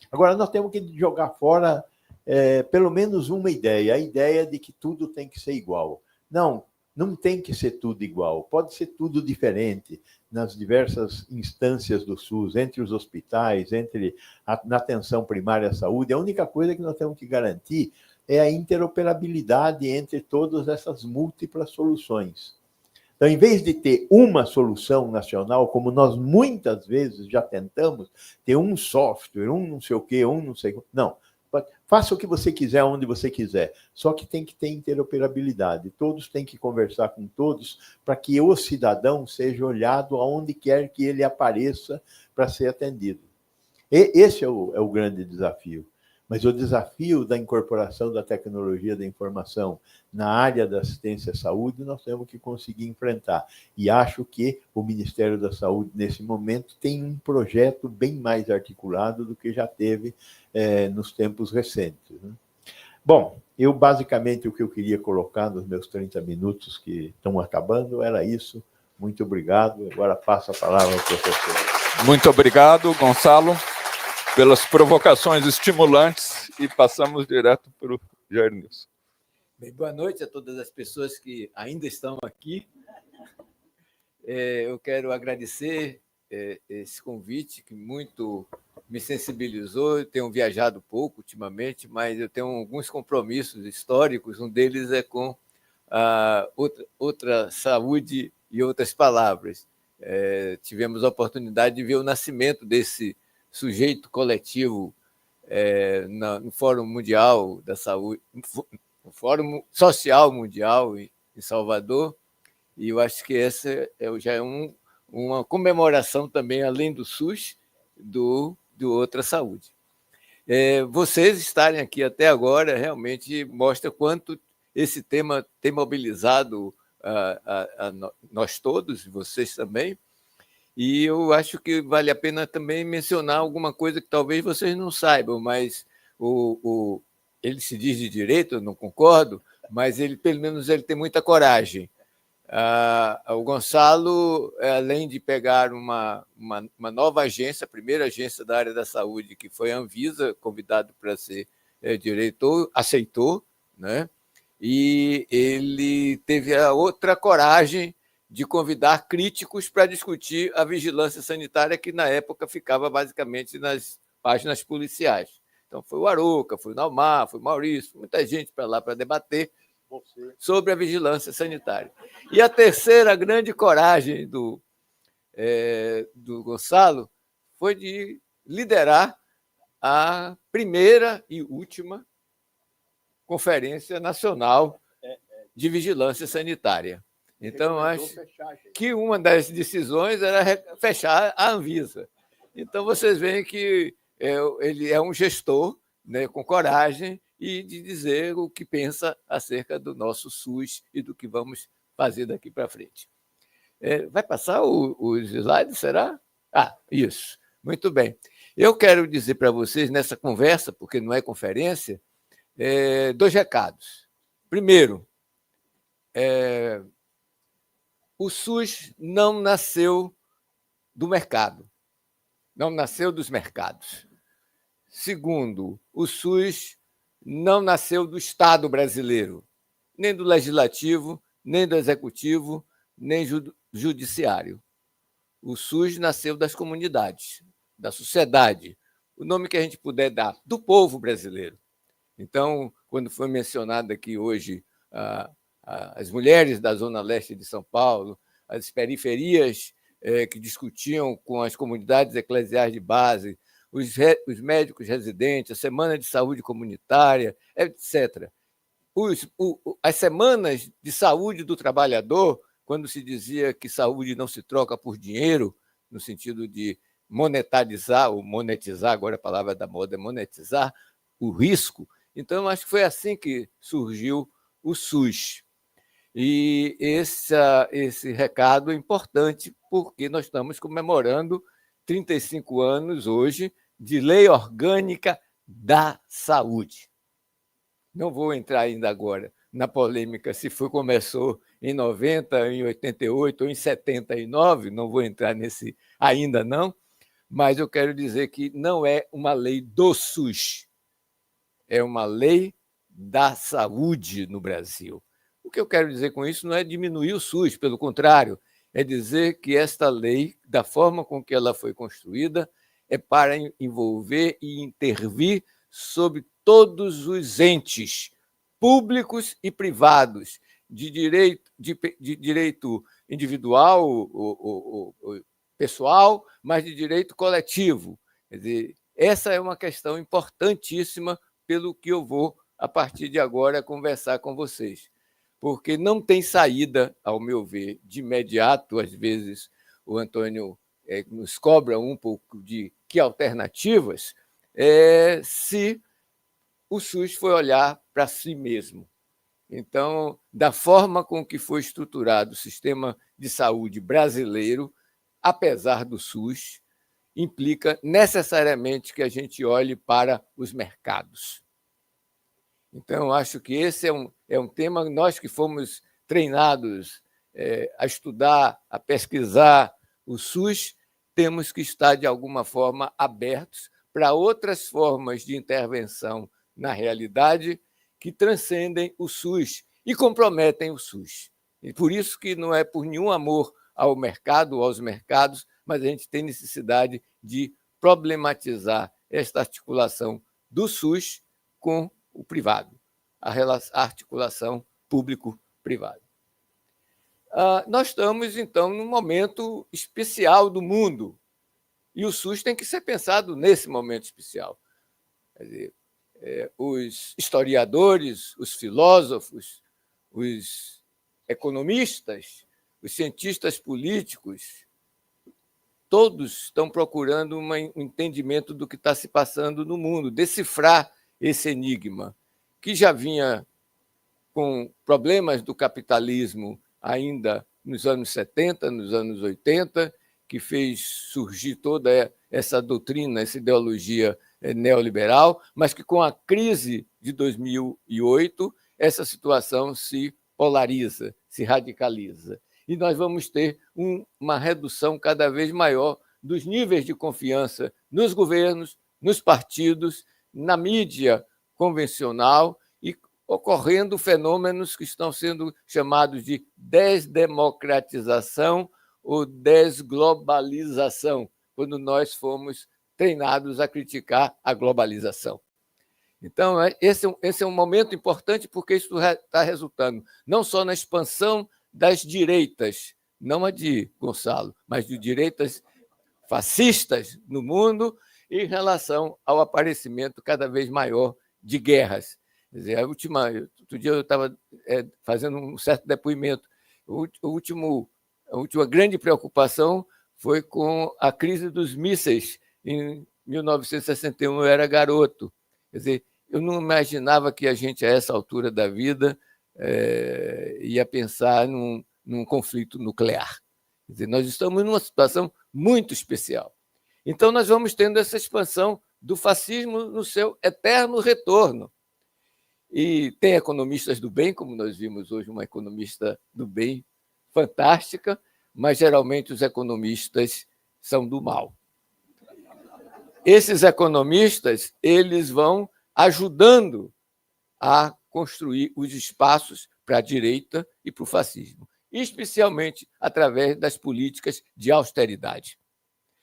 B: Agora, nós temos que jogar fora pelo menos uma ideia, a ideia de que tudo tem que ser igual. Não tem que ser tudo igual, pode ser tudo diferente nas diversas instâncias do SUS, entre os hospitais, na atenção primária à saúde. A única coisa que nós temos que garantir é a interoperabilidade entre todas essas múltiplas soluções. Então, em vez de ter uma solução nacional, como nós muitas vezes já tentamos, ter um software, um não sei o quê, um não sei o quê. Não. Faça o que você quiser, onde você quiser. Só que tem que ter interoperabilidade. Todos têm que conversar com todos para que o cidadão seja olhado aonde quer que ele apareça para ser atendido. Esse é o grande desafio. Mas o desafio da incorporação da tecnologia da informação na área da assistência à saúde, nós temos que conseguir enfrentar. E acho que o Ministério da Saúde, nesse momento, tem um projeto bem mais articulado do que já teve nos tempos recentes. Bom, basicamente, o que eu queria colocar nos meus 30 minutos que estão acabando era isso. Muito obrigado. Agora passo a palavra ao professor.
A: Muito obrigado, Gonçalo, pelas provocações estimulantes, e passamos direto para o Jair Nilson.
C: Bem, boa noite a todas as pessoas que ainda estão aqui. Eu quero agradecer esse convite, que muito me sensibilizou. Eu tenho viajado pouco ultimamente, mas eu tenho alguns compromissos históricos. Um deles é com a outra saúde e outras palavras. Tivemos a oportunidade de ver o nascimento desse sujeito coletivo no Fórum Mundial da Saúde, no Fórum Social Mundial em Salvador, e eu acho que essa já é uma comemoração também, além do SUS, do Outra Saúde. Vocês estarem aqui até agora realmente mostra quanto esse tema tem mobilizado a nós todos, e vocês também. E eu acho que vale a pena também mencionar alguma coisa que talvez vocês não saibam, mas ele se diz de direito, eu não concordo, mas pelo menos ele tem muita coragem. O Gonçalo, além de pegar uma nova agência, a primeira agência da área da saúde, que foi a Anvisa, convidado para ser diretor, aceitou, né? E ele teve a outra coragem de convidar críticos para discutir a vigilância sanitária, que na época ficava basicamente nas páginas policiais. Então, foi o Arouca, foi o Naumar, foi o Maurício, muita gente para lá para debater sobre a vigilância sanitária. E a terceira grande coragem do Gonçalo foi de liderar a primeira e última Conferência Nacional de vigilância sanitária. Então, eu acho que uma das decisões era fechar a Anvisa. Então, vocês veem que ele é um gestor, né, com coragem e de dizer o que pensa acerca do nosso SUS e do que vamos fazer daqui para frente. Vai passar os slides, será? Isso. Muito bem. Eu quero dizer para vocês, nessa conversa, porque não é conferência, 2 recados. Primeiro, o SUS não nasceu do mercado, não nasceu dos mercados. Segundo, o SUS não nasceu do Estado brasileiro, nem do Legislativo, nem do Executivo, nem Judiciário. O SUS nasceu das comunidades, da sociedade, o nome que a gente puder dar, do povo brasileiro. Então, quando foi mencionado aqui hoje as mulheres da Zona Leste de São Paulo, as periferias que discutiam com as comunidades eclesiais de base, os médicos residentes, a Semana de Saúde Comunitária, etc. As semanas de saúde do trabalhador, quando se dizia que saúde não se troca por dinheiro, no sentido de monetarizar, ou monetizar, agora a palavra da moda é monetizar, o risco. Então, acho que foi assim que surgiu o SUS. E esse recado é importante, porque nós estamos comemorando 35 anos hoje de Lei Orgânica da Saúde. Não vou entrar ainda agora na polêmica se começou em 90, em 88 ou em 79, não vou entrar nesse ainda não, mas eu quero dizer que não é uma lei do SUS, é uma lei da saúde no Brasil. O que eu quero dizer com isso não é diminuir o SUS, pelo contrário, é dizer que esta lei, da forma com que ela foi construída, é para envolver e intervir sobre todos os entes públicos e privados, de direito individual, ou pessoal, mas de direito coletivo. Quer dizer, essa é uma questão importantíssima pelo que eu vou, a partir de agora, conversar com vocês. Porque não tem saída, ao meu ver, de imediato. Às vezes o Antônio nos cobra um pouco de que alternativas, se o SUS for olhar para si mesmo. Então, da forma com que foi estruturado o sistema de saúde brasileiro, apesar do SUS, implica necessariamente que a gente olhe para os mercados. Então, acho que esse é um tema, nós que fomos treinados a estudar, a pesquisar o SUS, temos que estar, de alguma forma, abertos para outras formas de intervenção na realidade que transcendem o SUS e comprometem o SUS. E por isso que não é por nenhum amor ao mercado ou aos mercados, mas a gente tem necessidade de problematizar esta articulação do SUS com o privado, a articulação público-privado. Nós estamos, então, num momento especial do mundo, e o SUS tem que ser pensado nesse momento especial. Quer dizer, os historiadores, os filósofos, os economistas, os cientistas políticos, todos estão procurando um entendimento do que está se passando no mundo, decifrar esse enigma, que já vinha com problemas do capitalismo ainda nos anos 70, nos anos 80, que fez surgir toda essa doutrina, essa ideologia neoliberal, mas que, com a crise de 2008, essa situação se polariza, se radicaliza. E nós vamos ter uma redução cada vez maior dos níveis de confiança nos governos, nos partidos, na mídia convencional, e ocorrendo fenômenos que estão sendo chamados de desdemocratização ou desglobalização, quando nós fomos treinados a criticar a globalização. Então, esse é um momento importante, porque isso está resultando não só na expansão das direitas, não a de Gonçalo, mas de direitas fascistas no mundo, em relação ao aparecimento cada vez maior de guerras. Quer dizer, outro dia eu estava fazendo um certo depoimento. A última grande preocupação foi com a crise dos mísseis em 1961. Eu era garoto. Quer dizer, eu não imaginava que a gente, a essa altura da vida, ia pensar num conflito nuclear. Quer dizer, nós estamos numa situação muito especial. Então, nós vamos tendo essa expansão do fascismo no seu eterno retorno. E tem economistas do bem, como nós vimos hoje, uma economista do bem fantástica, mas geralmente os economistas são do mal. Esses economistas, eles vão ajudando a construir os espaços para a direita e para o fascismo, especialmente através das políticas de austeridade.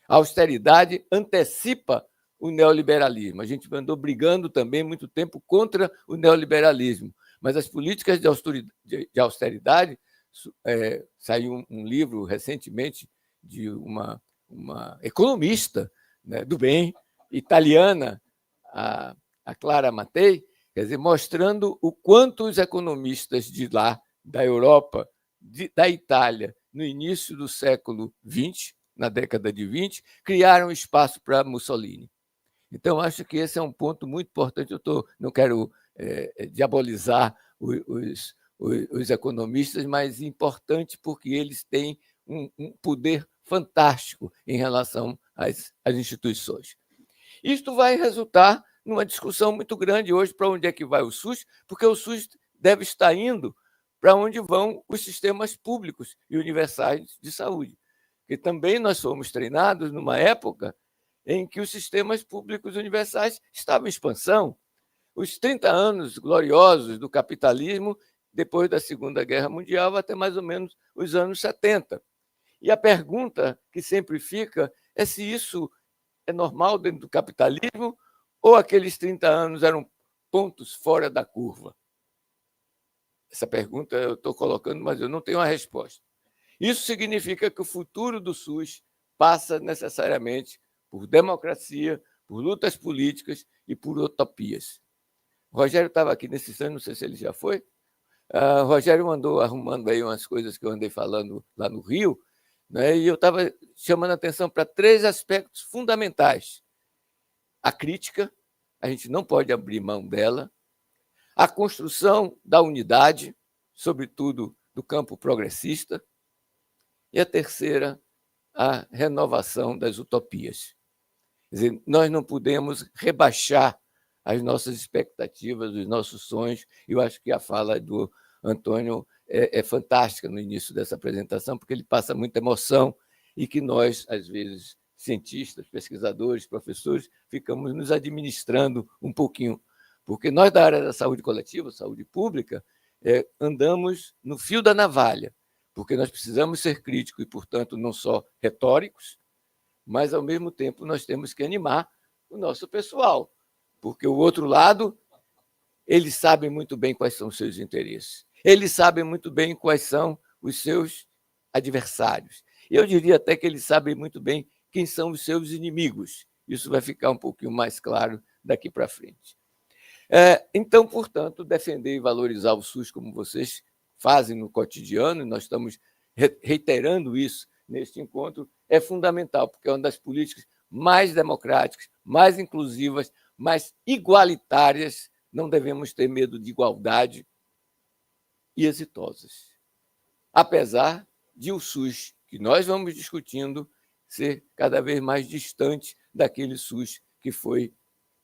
C: A austeridade antecipa o neoliberalismo. A gente andou brigando também muito tempo contra o neoliberalismo, mas as políticas de austeridade, saiu um livro recentemente de uma economista, né, do bem, italiana, a Clara Mattei, quer dizer, mostrando o quanto os economistas de lá, da Europa, da Itália, no início do século XX, na década de 20, criaram espaço para Mussolini. Então, acho que esse é um ponto muito importante. Não quero diabolizar os economistas, mas importante porque eles têm um poder fantástico em relação às instituições. Isto vai resultar numa discussão muito grande hoje para onde é que vai o SUS, porque o SUS deve estar indo para onde vão os sistemas públicos e universais de saúde. Porque também nós fomos treinados numa época em que os sistemas públicos universais estavam em expansão. Os 30 anos gloriosos do capitalismo, depois da Segunda Guerra Mundial, até mais ou menos os anos 70. E a pergunta que sempre fica é se isso é normal dentro do capitalismo ou aqueles 30 anos eram pontos fora da curva. Essa pergunta eu estou colocando, mas eu não tenho a resposta. Isso significa que o futuro do SUS passa necessariamente por democracia, por lutas políticas e por utopias. O Rogério estava aqui nesse instante, não sei se ele já foi. O Rogério andou arrumando aí umas coisas que eu andei falando lá no Rio, né? E eu estava chamando a atenção para 3 aspectos fundamentais. A crítica, a gente não pode abrir mão dela. A construção da unidade, sobretudo do campo progressista. E a terceira, a renovação das utopias. Quer dizer, nós não podemos rebaixar as nossas expectativas, os nossos sonhos. Eu acho que a fala do Antônio é fantástica no início dessa apresentação, porque ele passa muita emoção e que nós, às vezes, cientistas, pesquisadores, professores, ficamos nos administrando um pouquinho. Porque nós, da área da saúde coletiva, saúde pública, andamos no fio da navalha, porque nós precisamos ser críticos e, portanto, não só retóricos, mas, ao mesmo tempo, nós temos que animar o nosso pessoal, porque o outro lado, eles sabem muito bem quais são os seus interesses, eles sabem muito bem quais são os seus adversários. Eu diria até que eles sabem muito bem quem são os seus inimigos. Isso vai ficar um pouquinho mais claro daqui para frente. Então, portanto, defender e valorizar o SUS como vocês fazem no cotidiano, e nós estamos reiterando isso neste encontro, é fundamental, porque é uma das políticas mais democráticas, mais inclusivas, mais igualitárias. Não devemos ter medo de igualdade e exitosas. Apesar de o SUS, que nós vamos discutindo, ser cada vez mais distante daquele SUS que foi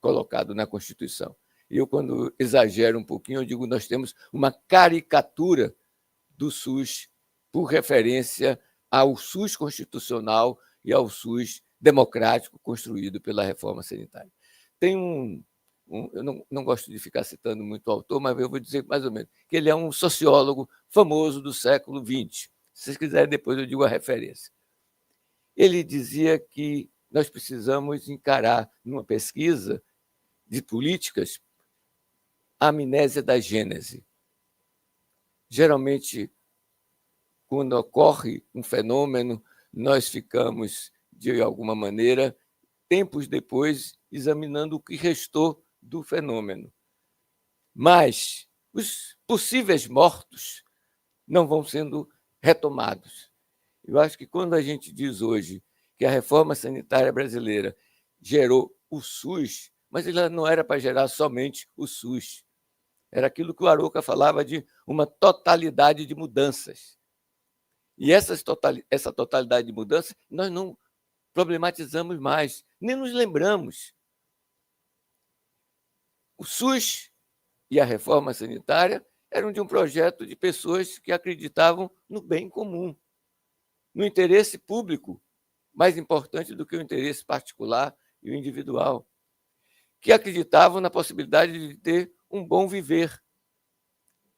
C: colocado na Constituição. Eu, quando exagero um pouquinho, eu digo que nós temos uma caricatura do SUS por referência ao SUS constitucional e ao SUS democrático construído pela reforma sanitária. Tem eu não gosto de ficar citando muito o autor, mas eu vou dizer mais ou menos que ele é um sociólogo famoso do século XX. Se vocês quiserem, depois eu digo a referência. Ele dizia que nós precisamos encarar, numa pesquisa de políticas, a amnésia da gênese. Geralmente, quando ocorre um fenômeno, nós ficamos, de alguma maneira, tempos depois, examinando o que restou do fenômeno. mas os possíveis mortos não vão sendo retomados. Eu acho que quando a gente diz hoje que a reforma sanitária brasileira gerou o SUS, mas ela não era para gerar somente o SUS. Era aquilo que o Arouca falava de uma totalidade de mudanças. E essa totalidade de mudanças nós não problematizamos mais, nem nos lembramos. O SUS e a reforma sanitária eram de um projeto de pessoas que acreditavam no bem comum, no interesse público, mais importante do que o interesse particular e o individual, que acreditavam na possibilidade de ter um bom viver.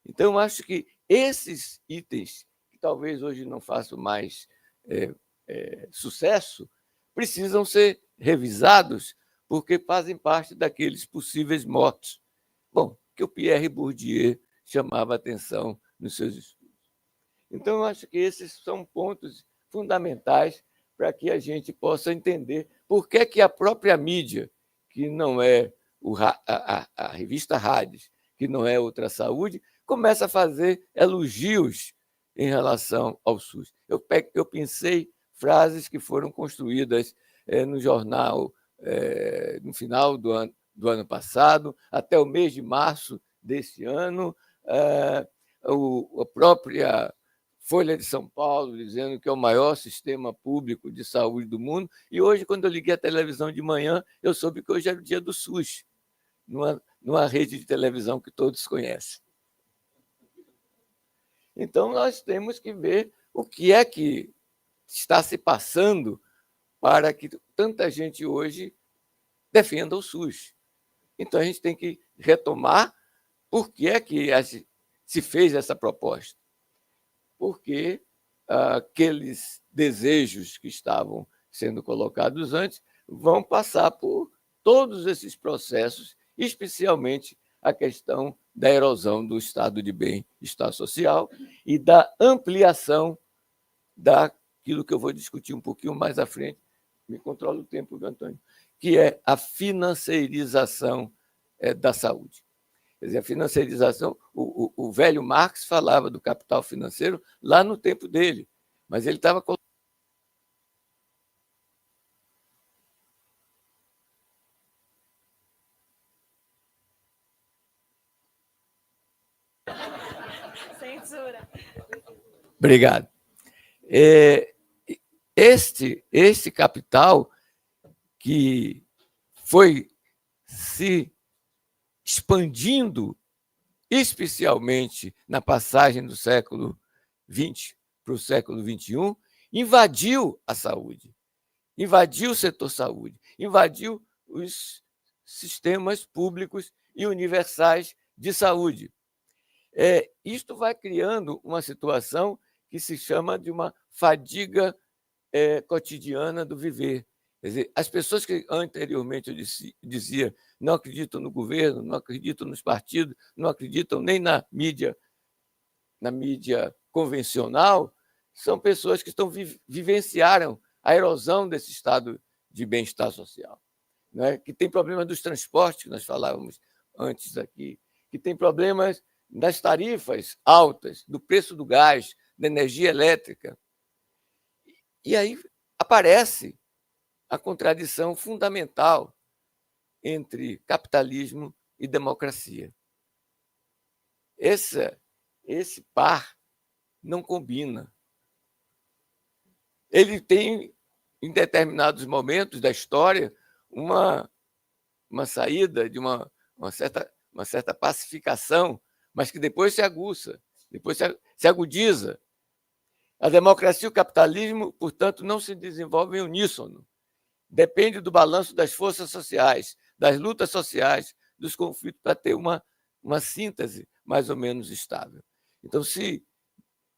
C: Então, eu acho que esses itens, que talvez hoje não façam mais sucesso, precisam ser revisados, porque fazem parte daqueles possíveis mortos. Bom, que o Pierre Bourdieu chamava atenção nos seus estudos. Então, eu acho que esses são pontos fundamentais para que a gente possa entender por que a própria mídia, que não é a revista Hades, que não é Outra Saúde, começa a fazer elogios em relação ao SUS. Eu pensei frases que foram construídas no jornal no final do ano passado, até o mês de março deste ano, a própria Folha de São Paulo dizendo que é o maior sistema público de saúde do mundo, e hoje, quando eu liguei a televisão de manhã, eu soube que hoje é o dia do SUS, numa rede de televisão que todos conhecem. Então, nós temos que ver o que é que está se passando para que tanta gente hoje defenda o SUS. Então, a gente tem que retomar por que é que se fez essa proposta. Porque aqueles desejos que estavam sendo colocados antes vão passar por todos esses processos, especialmente a questão da erosão do estado de bem-estar social e da ampliação daquilo que eu vou discutir um pouquinho mais à frente, me controla o tempo, Antônio, que é a financiarização da saúde. Quer dizer, a financiarização, o velho Marx falava do capital financeiro lá no tempo dele, mas ele estava colocando.
D: Censura.
C: Obrigado. Este capital que foi se expandindo, especialmente na passagem do século XX para o século XXI, invadiu a saúde, invadiu o setor saúde, invadiu os sistemas públicos e universais de saúde. Isto vai criando uma situação que se chama de uma fadiga cotidiana do viver. Quer dizer, as pessoas que anteriormente eu dizia não acreditam no governo, não acreditam nos partidos, não acreditam nem na mídia convencional, são pessoas que vivenciaram a erosão desse estado de bem-estar social, não é? Que tem problemas dos transportes, que nós falávamos antes aqui, que tem problemas das tarifas altas, do preço do gás, da energia elétrica. E aí aparece a contradição fundamental entre capitalismo e democracia. Esse par não combina. Ele tem, em determinados momentos da história, uma saída de uma certa pacificação, mas que depois se aguça, depois se agudiza. A democracia e o capitalismo, portanto, não se desenvolvem em uníssono. Depende do balanço das forças sociais, das lutas sociais, dos conflitos, para ter uma síntese mais ou menos estável. Então, se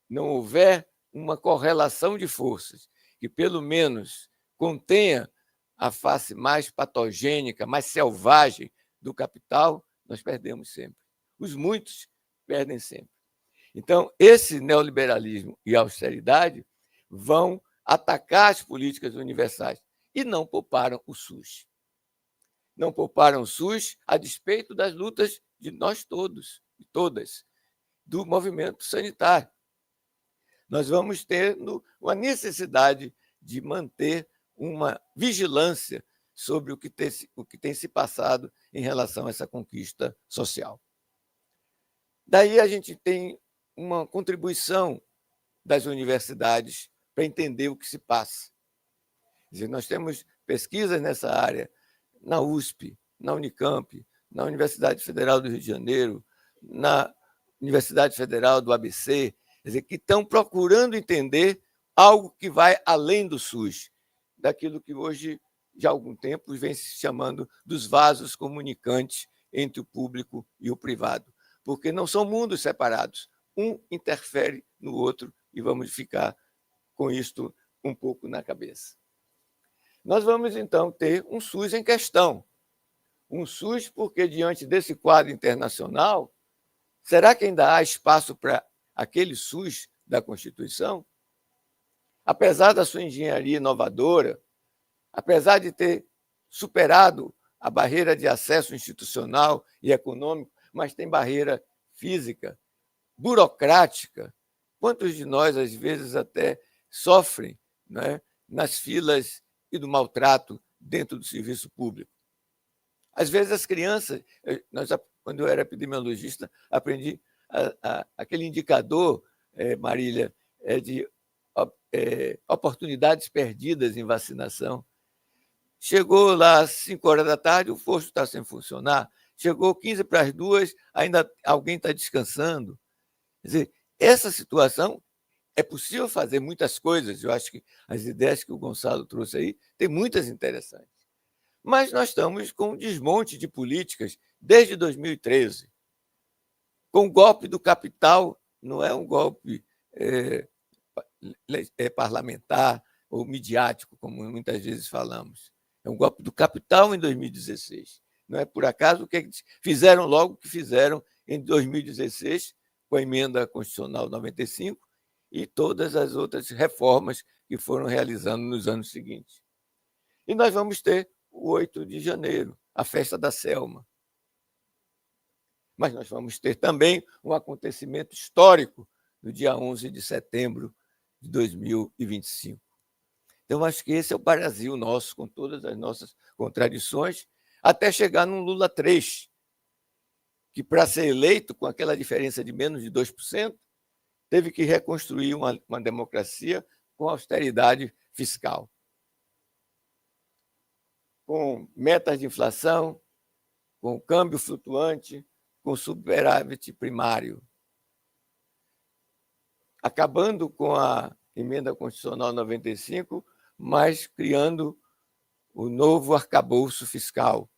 C: não houver uma correlação de forças que, pelo menos, contenha a face mais patogênica, mais selvagem do capital, nós perdemos sempre. Os muitos perdem sempre. Então, esse neoliberalismo e a austeridade vão atacar as políticas universais e não pouparam o SUS. Não pouparam o SUS a despeito das lutas de nós todos e todas, do movimento sanitário. Nós vamos ter uma necessidade de manter uma vigilância sobre o que tem se passado em relação a essa conquista social. Daí a gente tem uma contribuição das universidades para entender o que se passa. Quer dizer, nós temos pesquisas nessa área na USP, na Unicamp, na Universidade Federal do Rio de Janeiro, na Universidade Federal do ABC, quer dizer, que estão procurando entender algo que vai além do SUS, daquilo que hoje, já há algum tempo, vem se chamando dos vasos comunicantes entre o público e o privado, porque não são mundos separados, um interfere no outro e vamos ficar com isto um pouco na cabeça. Nós vamos, então, ter um SUS em questão. Um SUS porque, diante desse quadro internacional, será que ainda há espaço para aquele SUS da Constituição? Apesar da sua engenharia inovadora, apesar de ter superado a barreira de acesso institucional e econômico, mas tem barreira física, burocrática. Quantos de nós, às vezes, até sofrem, né, nas filas e do maltrato dentro do serviço público? Às vezes, as crianças... Quando eu era epidemiologista, aprendi aquele indicador, Marília, de oportunidades perdidas em vacinação. Chegou lá às 5 horas da tarde, o posto está sem funcionar. Chegou 15 para as 2, ainda alguém está descansando. Quer dizer, essa situação, é possível fazer muitas coisas. Eu acho que as ideias que o Gonçalo trouxe aí, tem muitas interessantes. Mas nós estamos com um desmonte de políticas desde 2013. Com o golpe do capital, não é um golpe parlamentar ou midiático, como muitas vezes falamos. É um golpe do capital em 2016. Não é por acaso o que fizeram logo o que fizeram em 2016, com a emenda constitucional 95 e todas as outras reformas que foram realizando nos anos seguintes. E nós vamos ter o 8 de janeiro, a festa da Selma. Mas nós vamos ter também um acontecimento histórico no dia 11 de setembro de 2025. Então, acho que esse é o Brasil nosso, com todas as nossas contradições, até chegar num Lula 3, que, para ser eleito com aquela diferença de menos de 2%, teve que reconstruir uma democracia com austeridade fiscal, com metas de inflação, com câmbio flutuante, com superávit primário, acabando com a emenda constitucional 95, mas criando o novo arcabouço fiscal,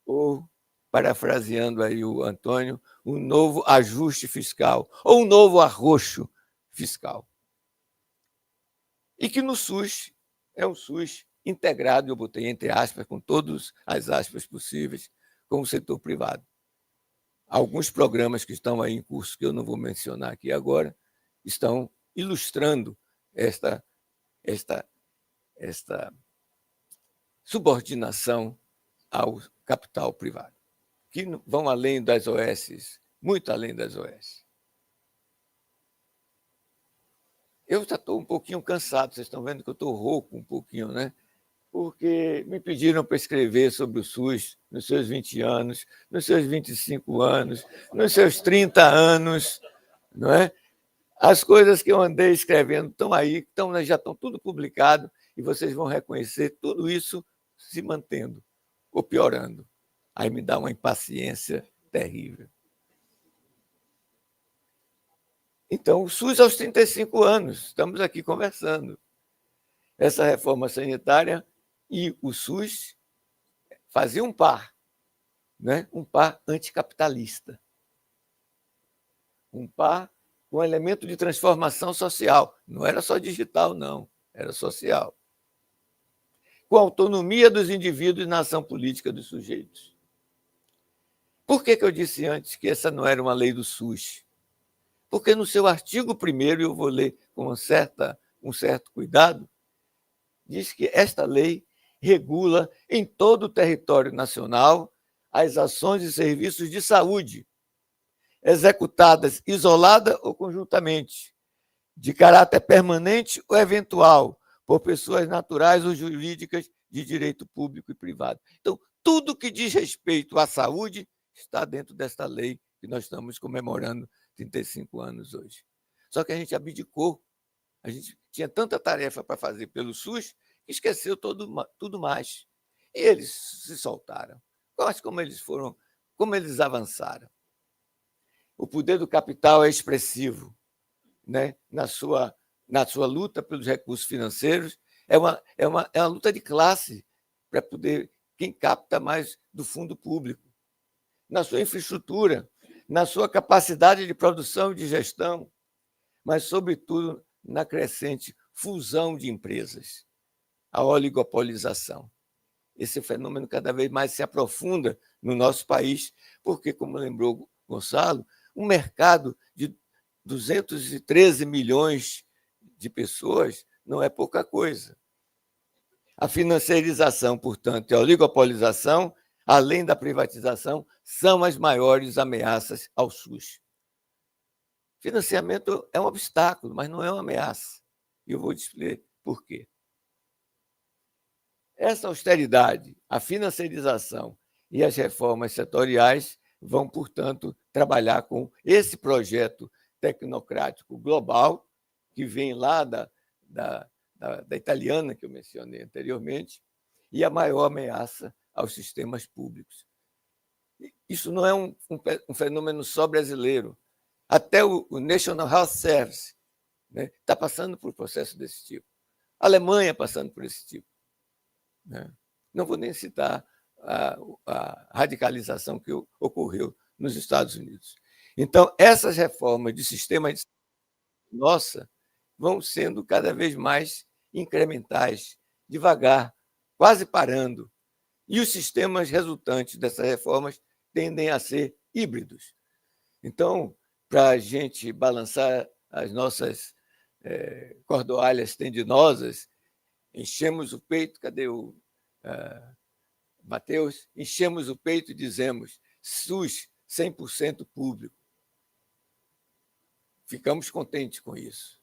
C: ou, parafraseando aí o Antônio, um novo ajuste fiscal, ou um novo arroxo fiscal. E que no SUS é um SUS integrado, eu botei entre aspas, com todas as aspas possíveis, com o setor privado. Alguns programas que estão aí em curso, que eu não vou mencionar aqui agora, estão ilustrando esta subordinação ao capital privado, que vão além das OS, muito além das OS. Eu já estou um pouquinho cansado, vocês estão vendo que eu estou rouco um pouquinho, né? Porque me pediram para escrever sobre o SUS nos seus 20 anos, nos seus 25 anos, nos seus 30 anos, não é? As coisas que eu andei escrevendo estão aí, já estão tudo publicado, e vocês vão reconhecer tudo isso se mantendo ou piorando. Aí me dá uma impaciência terrível. Então, o SUS aos 35 anos, estamos aqui conversando. Essa reforma sanitária e o SUS faziam um par, né? Um par anticapitalista. Um par com elemento de transformação social. Não era só digital, não, era social. Com autonomia dos indivíduos na ação política dos sujeitos. Por que eu disse antes que essa não era uma lei do SUS? Porque no seu artigo 1º, eu vou ler com um certo cuidado, diz que esta lei regula em todo o território nacional as ações e serviços de saúde, executadas isolada ou conjuntamente, de caráter permanente ou eventual, por pessoas naturais ou jurídicas de direito público e privado. Então, tudo que diz respeito à saúde está dentro desta lei que nós estamos comemorando 35 anos hoje. Só que a gente abdicou, a gente tinha tanta tarefa para fazer pelo SUS que esqueceu tudo mais. E eles se soltaram. Gosto como eles avançaram. O poder do capital é expressivo, né? na sua luta pelos recursos financeiros, é uma luta de classe para poder quem capta mais do fundo público, na sua infraestrutura, na sua capacidade de produção e de gestão, mas, sobretudo, na crescente fusão de empresas, a oligopolização. Esse fenômeno cada vez mais se aprofunda no nosso país, porque, como lembrou Gonçalo, um mercado de 213 milhões de pessoas não é pouca coisa. A financiarização, portanto, e a oligopolização, além da privatização, são as maiores ameaças ao SUS. Financiamento é um obstáculo, mas não é uma ameaça. E eu vou te explicar por quê. Essa austeridade, a financiarização e as reformas setoriais vão, portanto, trabalhar com esse projeto tecnocrático global, que vem lá da italiana, que eu mencionei anteriormente, e a maior ameaça aos sistemas públicos. Isso não é um fenômeno só brasileiro. Até o National Health Service, né, está passando por um processo desse tipo. A Alemanha passando por esse tipo. Né? Não vou nem citar a radicalização que ocorreu nos Estados Unidos. Então, essas reformas de sistema de nossa vão sendo cada vez mais incrementais, devagar, quase parando. E os sistemas resultantes dessas reformas tendem a ser híbridos. Então, para a gente balançar as nossas cordoalhas tendinosas, enchemos o peito, cadê o Matheus? Enchemos o peito e dizemos SUS 100% público. Ficamos contentes com isso,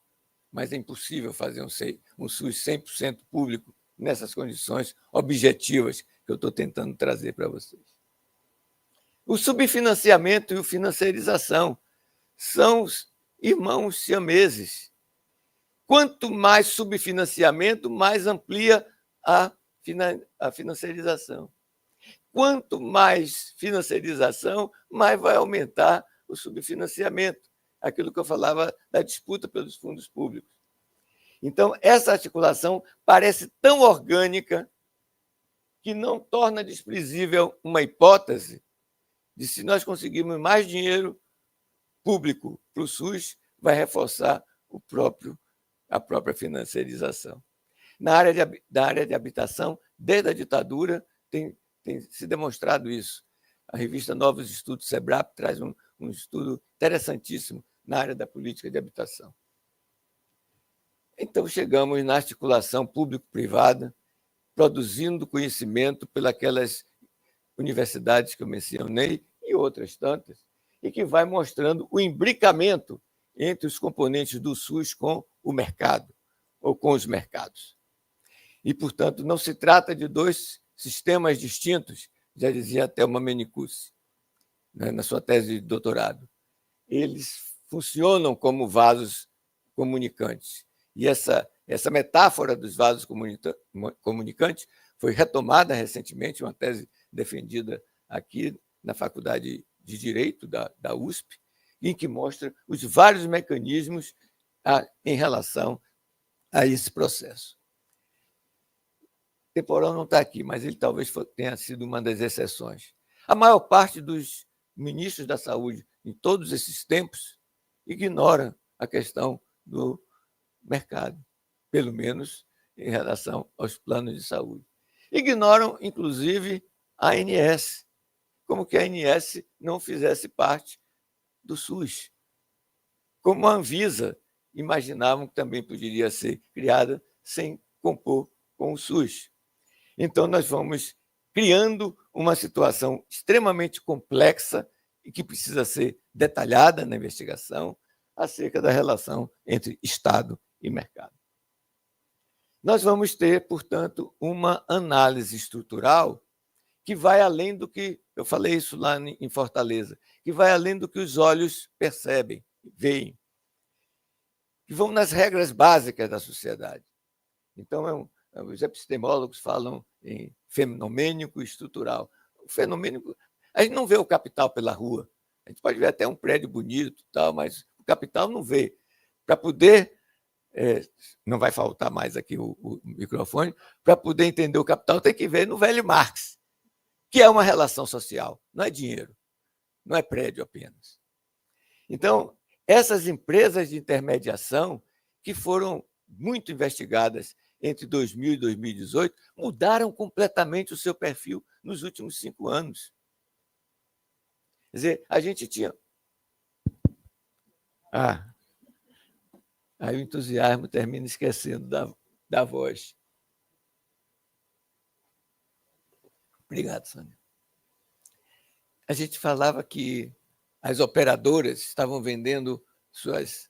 C: mas é impossível fazer um SUS 100% público nessas condições objetivas que eu estou tentando trazer para vocês. O subfinanciamento e a financiarização são os irmãos siameses. Quanto mais subfinanciamento, mais amplia a financiarização. Quanto mais financiarização, mais vai aumentar o subfinanciamento, aquilo que eu falava da disputa pelos fundos públicos. Então, essa articulação parece tão orgânica que não torna desprezível uma hipótese de se nós conseguirmos mais dinheiro público para o SUS, vai reforçar a própria financiarização. Na área de habitação, desde a ditadura, tem se demonstrado isso. A revista Novos Estudos SEBRAP traz um estudo interessantíssimo na área da política de habitação. Então, chegamos na articulação público-privada, produzindo conhecimento pelas universidades que eu mencionei e outras tantas, e que vai mostrando o imbricamento entre os componentes do SUS com o mercado, ou com os mercados. E, portanto, não se trata de dois sistemas distintos, já dizia Thelma Menicucci, né, na sua tese de doutorado. Eles funcionam como vasos comunicantes. E essa metáfora dos vasos comunicantes foi retomada recentemente, uma tese defendida aqui na Faculdade de Direito da USP, em que mostra os vários mecanismos em relação a esse processo. Temporal não está aqui, mas ele talvez tenha sido uma das exceções. A maior parte dos ministros da saúde, em todos esses tempos, ignora a questão do mercado, pelo menos em relação aos planos de saúde. Ignoram, inclusive, a ANS, como que a ANS não fizesse parte do SUS. Como a Anvisa imaginavam que também poderia ser criada sem compor com o SUS. Então, nós vamos criando uma situação extremamente complexa e que precisa ser detalhada na investigação acerca da relação entre Estado e mercado. Nós vamos ter, portanto, uma análise estrutural que vai além do que, eu falei isso lá em Fortaleza, que vai além do que os olhos percebem, veem, que vão nas regras básicas da sociedade. Então, os epistemólogos falam em fenomênico e estrutural. O fenomênico, a gente não vê o capital pela rua. A gente pode ver até um prédio bonito, tal, mas o capital não vê. Para poder, não vai faltar mais aqui o microfone, para poder entender o capital tem que ver no velho Marx, que é uma relação social, não é dinheiro, não é prédio apenas. Então, essas empresas de intermediação, que foram muito investigadas entre 2000 e 2018, mudaram completamente o seu perfil nos últimos 5 anos. Quer dizer, a gente tinha... Aí o entusiasmo termina esquecendo da voz. Obrigado, Sônia. A gente falava que as operadoras estavam vendendo suas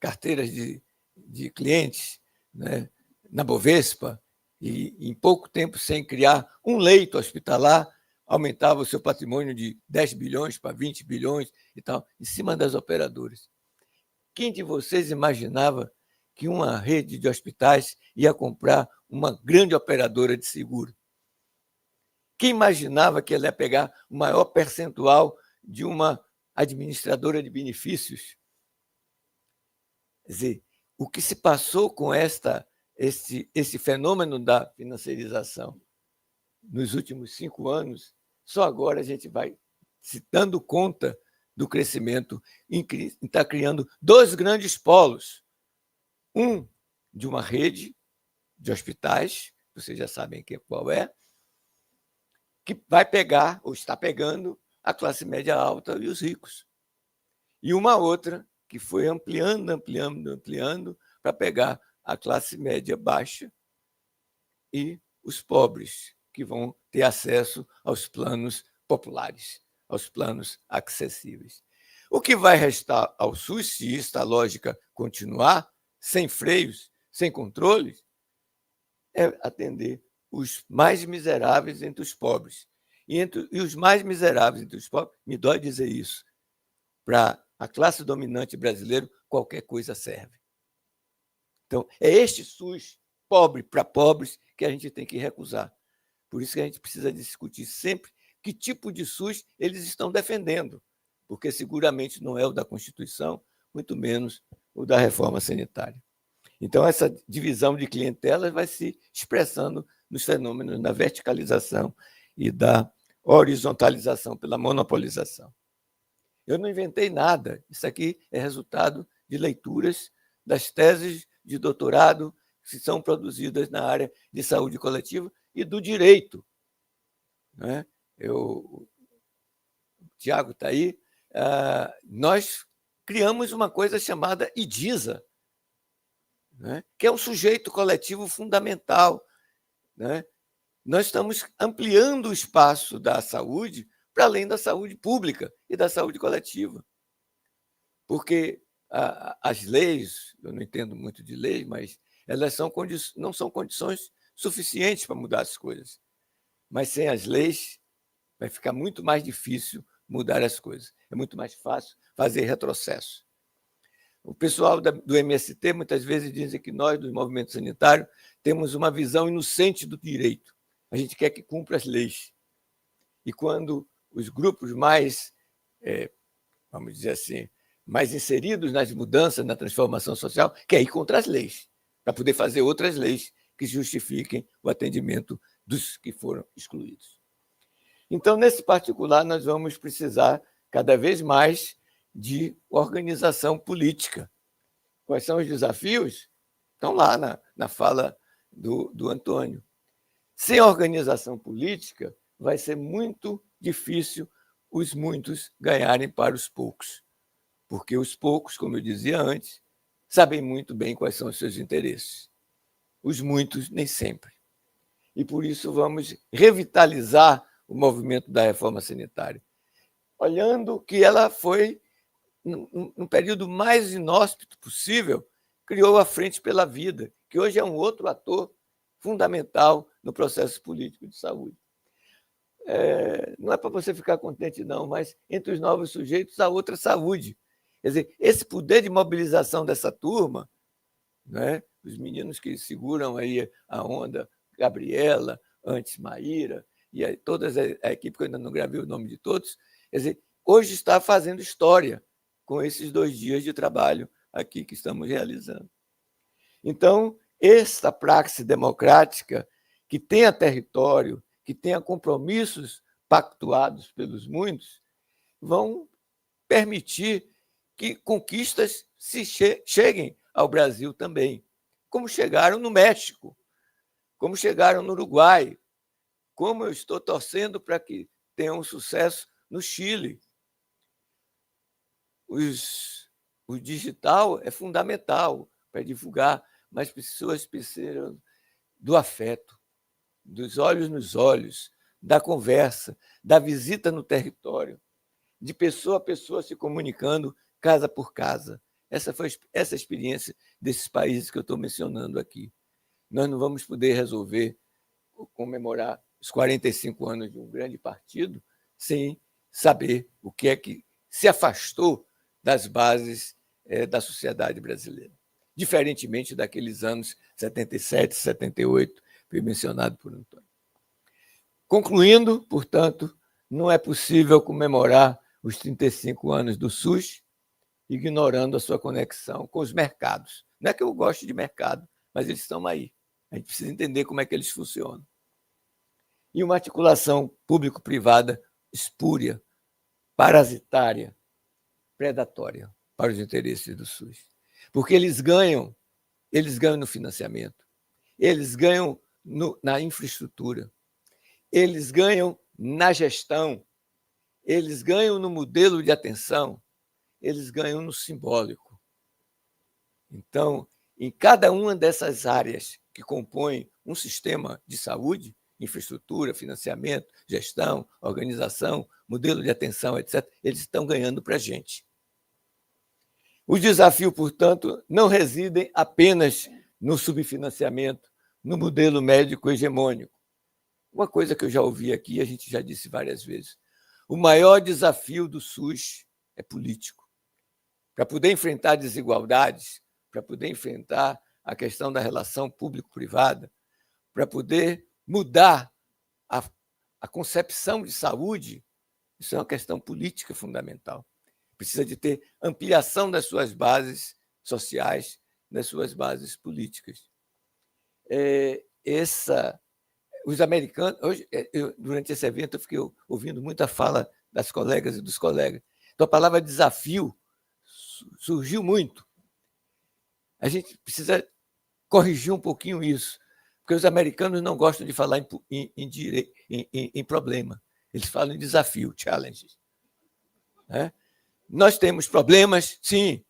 C: carteiras de clientes, né, na Bovespa, e em pouco tempo, sem criar um leito hospitalar, aumentava o seu patrimônio de 10 bilhões para 20 bilhões e tal, em cima das operadoras. Quem de vocês imaginava que uma rede de hospitais ia comprar uma grande operadora de seguro? Quem imaginava que ela ia pegar o maior percentual de uma administradora de benefícios? Quer dizer, o que se passou com esse fenômeno da financiarização nos últimos 5 anos, só agora a gente vai se dando conta do crescimento, está criando 2 grandes polos. Um de uma rede de hospitais, vocês já sabem qual é, que vai pegar, ou está pegando, a classe média alta e os ricos. E uma outra que foi ampliando para pegar a classe média baixa e os pobres, que vão ter acesso aos planos populares, aos planos acessíveis. O que vai restar ao SUS, se esta lógica continuar, sem freios, sem controles, é atender os mais miseráveis entre os pobres. E os mais miseráveis entre os pobres, me dói dizer isso, para a classe dominante brasileira, qualquer coisa serve. Então, é este SUS pobre para pobres que a gente tem que recusar. Por isso que a gente precisa discutir sempre que tipo de SUS eles estão defendendo, porque seguramente não é o da Constituição, muito menos o da reforma sanitária. Então, essa divisão de clientelas vai se expressando nos fenômenos da verticalização e da horizontalização pela monopolização. Eu não inventei nada. Isso aqui é resultado de leituras das teses de doutorado que são produzidas na área de saúde coletiva e do direito. O Tiago está aí. Nós criamos uma coisa chamada IDISA, que é um sujeito coletivo fundamental. Nós estamos ampliando o espaço da saúde para além da saúde pública e da saúde coletiva. Porque as leis, eu não entendo muito de leis, mas elas não são condições suficientes para mudar as coisas. Mas sem as leis vai ficar muito mais difícil mudar as coisas. É muito mais fácil fazer retrocesso. O pessoal do MST muitas vezes dizem que nós, do movimento sanitário, temos uma visão inocente do direito. A gente quer que cumpra as leis. E quando os grupos mais, vamos dizer assim, mais inseridos nas mudanças, na transformação social, querem ir contra as leis, para poder fazer outras leis que justifiquem o atendimento dos que foram excluídos. Então, nesse particular, nós vamos precisar cada vez mais de organização política. Quais são os desafios? Estão lá na fala do Antônio. Sem organização política, vai ser muito difícil os muitos ganharem para os poucos, porque os poucos, como eu dizia antes, sabem muito bem quais são os seus interesses. Os muitos, nem sempre. E, por isso, vamos revitalizar o movimento da reforma sanitária, olhando que ela foi, no período mais inóspito possível, criou a Frente pela Vida, que hoje é um outro ator fundamental no processo político de saúde. Não é para você ficar contente, não, mas entre os novos sujeitos há outra saúde. Quer dizer, esse poder de mobilização dessa turma, né? Os meninos que seguram aí a onda, Gabriela, antes Maíra, e aí toda a equipe, que eu ainda não gravei o nome de todos, quer dizer, hoje está fazendo história com esses 2 dias de trabalho aqui que estamos realizando. Então, esta praxe democrática, que tenha território, que tenha compromissos pactuados pelos muitos, vão permitir que conquistas cheguem ao Brasil também, como chegaram no México, como chegaram no Uruguai, como eu estou torcendo para que tenham sucesso no Chile. O digital é fundamental para divulgar, mas pessoas precisam do afeto, dos olhos nos olhos, da conversa, da visita no território, de pessoa a pessoa se comunicando casa por casa. Essa foi essa experiência desses países que eu estou mencionando aqui. Nós não vamos poder resolver, comemorar os 45 anos de um grande partido sem saber o que é que se afastou das bases da sociedade brasileira, diferentemente daqueles anos 77, 78, foi mencionado por Antônio. Concluindo, portanto, não é possível comemorar os 35 anos do SUS ignorando a sua conexão com os mercados. Não é que eu goste de mercado, mas eles estão aí. A gente precisa entender como é que eles funcionam. E uma articulação público-privada espúria, parasitária, predatória para os interesses do SUS. Porque eles ganham no financiamento, eles ganham na infraestrutura, eles ganham na gestão, eles ganham no modelo de atenção, eles ganham no simbólico. Então, em cada uma dessas áreas que compõem um sistema de saúde, infraestrutura, financiamento, gestão, organização, modelo de atenção, etc., eles estão ganhando para a gente. O desafio, portanto, não reside apenas no subfinanciamento, no modelo médico hegemônico. Uma coisa que eu já ouvi aqui, a gente já disse várias vezes, o maior desafio do SUS é político. Para poder enfrentar desigualdades, para poder enfrentar a questão da relação público-privada, para poder mudar a concepção de saúde, isso é uma questão política fundamental. Precisa de ter ampliação das suas bases sociais, das suas bases políticas. Os americanos, hoje, durante esse evento, eu fiquei ouvindo muita fala das colegas e dos colegas. Então, a palavra desafio surgiu muito. A gente precisa corrigir um pouquinho isso, porque os americanos não gostam de falar em problema. Eles falam em desafio, challenges. Nós temos problemas, sim.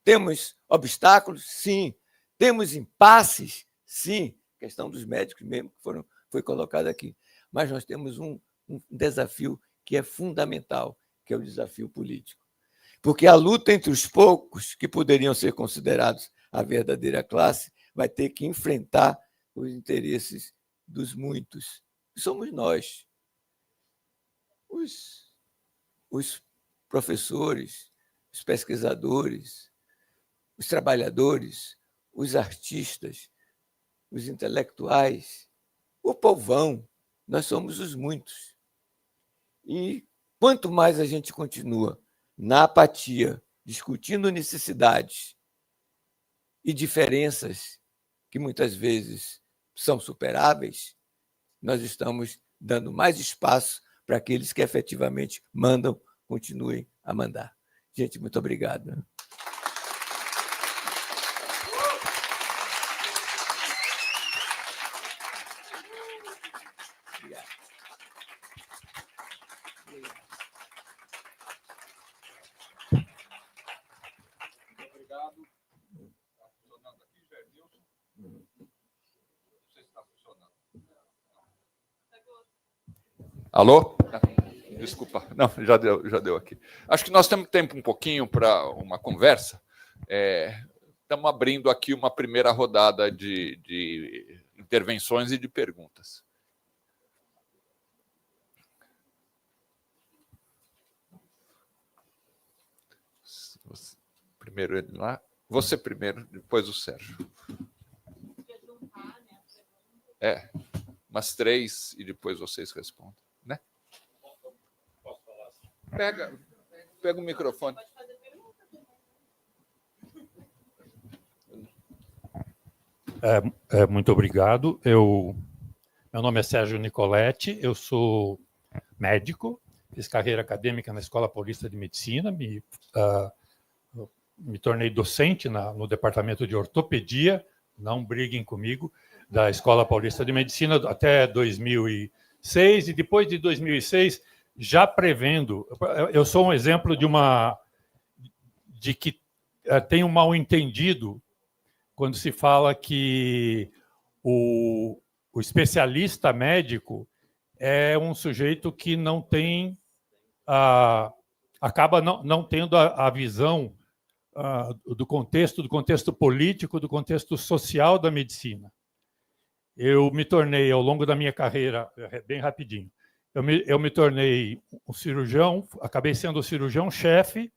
C: Temos obstáculos, sim. Temos impasses, sim. A questão dos médicos mesmo que foi colocada aqui. Mas nós temos um desafio que é fundamental, que é o desafio político. Porque a luta entre os poucos, que poderiam ser considerados a verdadeira classe, vai ter que enfrentar os interesses dos muitos. Somos nós. Os professores, os pesquisadores, os trabalhadores, os artistas, os intelectuais, o povão, nós somos os muitos. E quanto mais a gente continua na apatia, discutindo necessidades e diferenças que muitas vezes são superáveis, nós estamos dando mais espaço para aqueles que efetivamente mandam, continuem a mandar. Gente, muito obrigado.
A: Obrigado. Está funcionando aqui, Jair Nilson? Não sei se está funcionando. Alô? Desculpa, não, já deu aqui. Acho que nós temos tempo um pouquinho para uma conversa. Estamos abrindo aqui uma primeira rodada de intervenções e de perguntas. Primeiro ele lá. Você primeiro, depois o Sérgio. Umas 3 e depois vocês respondem, né?
B: Posso falar assim?
A: Pega o microfone.
E: Muito obrigado. Meu nome é Sérgio Nicoletti, eu sou médico, fiz carreira acadêmica na Escola Paulista de Medicina, me tornei docente no departamento de ortopedia, não briguem comigo, da Escola Paulista de Medicina até 2006, e depois de 2006, já prevendo, eu sou um exemplo de que tem um mal-entendido quando se fala que o especialista médico é um sujeito que não tem, acaba não tendo a visão do contexto político, do contexto social da medicina. Eu me tornei, ao longo da minha carreira, bem rapidinho, eu me tornei um cirurgião, acabei sendo o cirurgião-chefe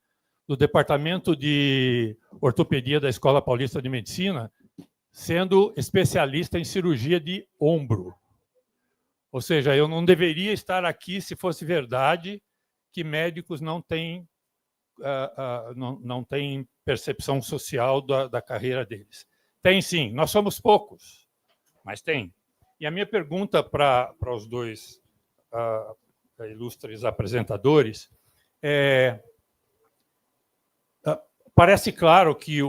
E: do Departamento de Ortopedia da Escola Paulista de Medicina, sendo especialista em cirurgia de ombro. Ou seja, eu não deveria estar aqui se fosse verdade que médicos não têm percepção social da carreira deles. Tem sim, nós somos poucos, mas tem. E a minha pergunta para os dois ilustres apresentadores parece claro que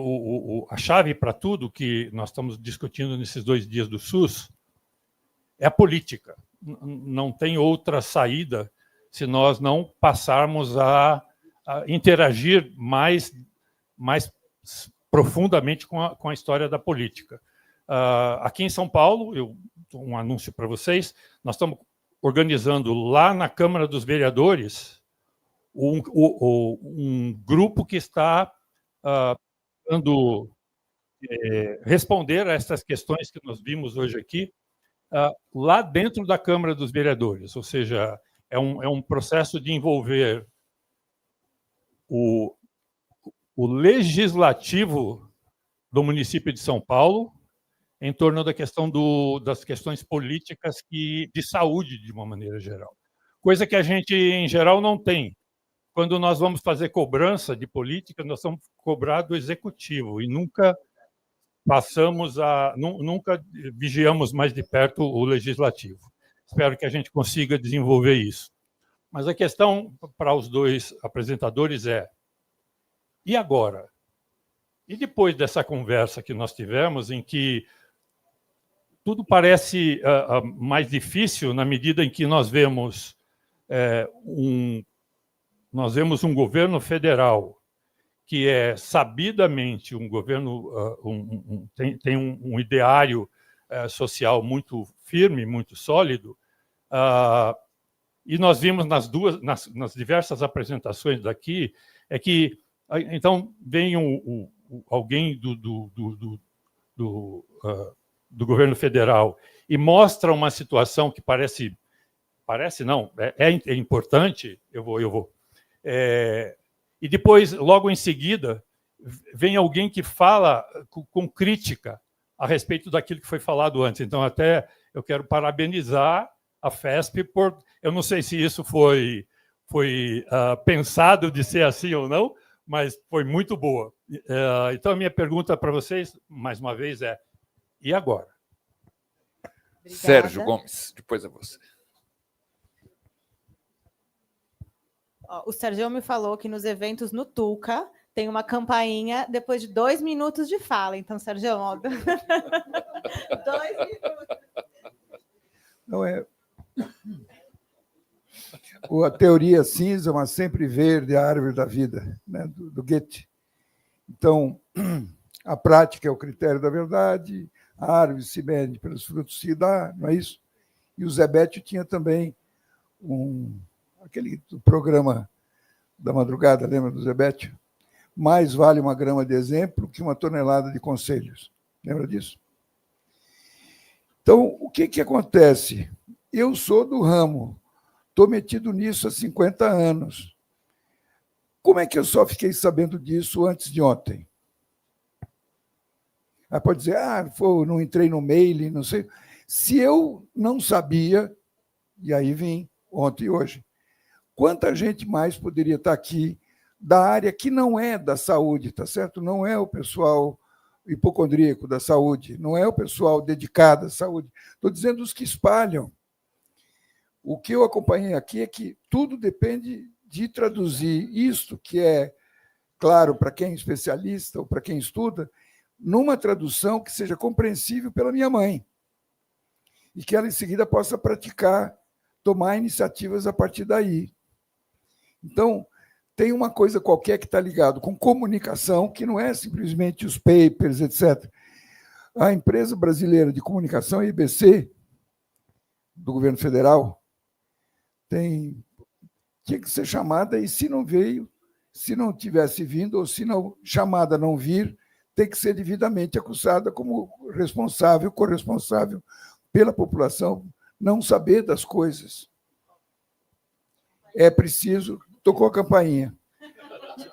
E: a chave para tudo que nós estamos discutindo nesses 2 dias do SUS é a política. Não tem outra saída se nós não passarmos a interagir mais profundamente com a história da política. Aqui em São Paulo, um anúncio para vocês, nós estamos organizando lá na Câmara dos Vereadores um grupo que está tentando responder a essas questões que nós vimos hoje aqui, lá dentro da Câmara dos Vereadores, ou seja, é um processo de envolver o legislativo do município de São Paulo em torno da questão das questões políticas de saúde, de uma maneira geral. Coisa que a gente, em geral, não tem. Quando nós vamos fazer cobrança de política, nós vamos cobrar do executivo e nunca nunca vigiamos mais de perto o legislativo. Espero que a gente consiga desenvolver isso. Mas a questão para os dois apresentadores e agora? E depois dessa conversa que nós tivemos, em que tudo parece mais difícil na medida em que nós vemos um governo federal que é sabidamente um governo, tem um ideário social muito firme, muito sólido, e nós vimos nas diversas apresentações daqui, que então vem alguém do governo federal e mostra uma situação que parece não, é importante, eu vou. E depois, logo em seguida, vem alguém que fala com crítica a respeito daquilo que foi falado antes. Então, até eu quero parabenizar a FESP por... Eu não sei se isso foi pensado de ser assim ou não, mas foi muito boa. Então, a minha pergunta para vocês, mais uma vez, e agora?
A: Obrigada. Sérgio Gomes, depois é você.
D: O Sérgio me falou que nos eventos no Tuca tem uma campainha depois de 2 minutos de fala. Então, Sérgio, 2 minutos.
F: Não é... A teoria cinza, mas sempre verde, a árvore da vida, né? do Goethe. Então, a prática é o critério da verdade, a árvore se mede pelos frutos que dá, não é isso? E o Zebete tinha também aquele programa da madrugada, lembra do Zebete? Mais vale uma grama de exemplo que uma tonelada de conselhos. Lembra disso? Então, o que acontece? Eu sou do ramo, estou metido nisso há 50 anos. Como é que eu só fiquei sabendo disso antes de ontem? Aí pode dizer, não entrei no mail, não sei. Se eu não sabia, e aí vim ontem e hoje, quanta gente mais poderia estar aqui da área que não é da saúde, tá certo? Não é o pessoal hipocondríaco da saúde, não é o pessoal dedicado à saúde. Estou dizendo os que espalham. O que eu acompanhei aqui é que tudo depende de traduzir isto, que é claro para quem é especialista ou para quem estuda, numa tradução que seja compreensível pela minha mãe e que ela, em seguida, possa praticar, tomar iniciativas a partir daí. Então, tem uma coisa qualquer que está ligado com comunicação, que não é simplesmente os papers, etc. A empresa brasileira de comunicação, a IBC, do governo federal, tinha que ser chamada, e se não veio, se não tivesse vindo, ou se não chamada não vir, tem que ser devidamente acusada como responsável, corresponsável pela população não saber das coisas. É preciso... Tocou a campainha.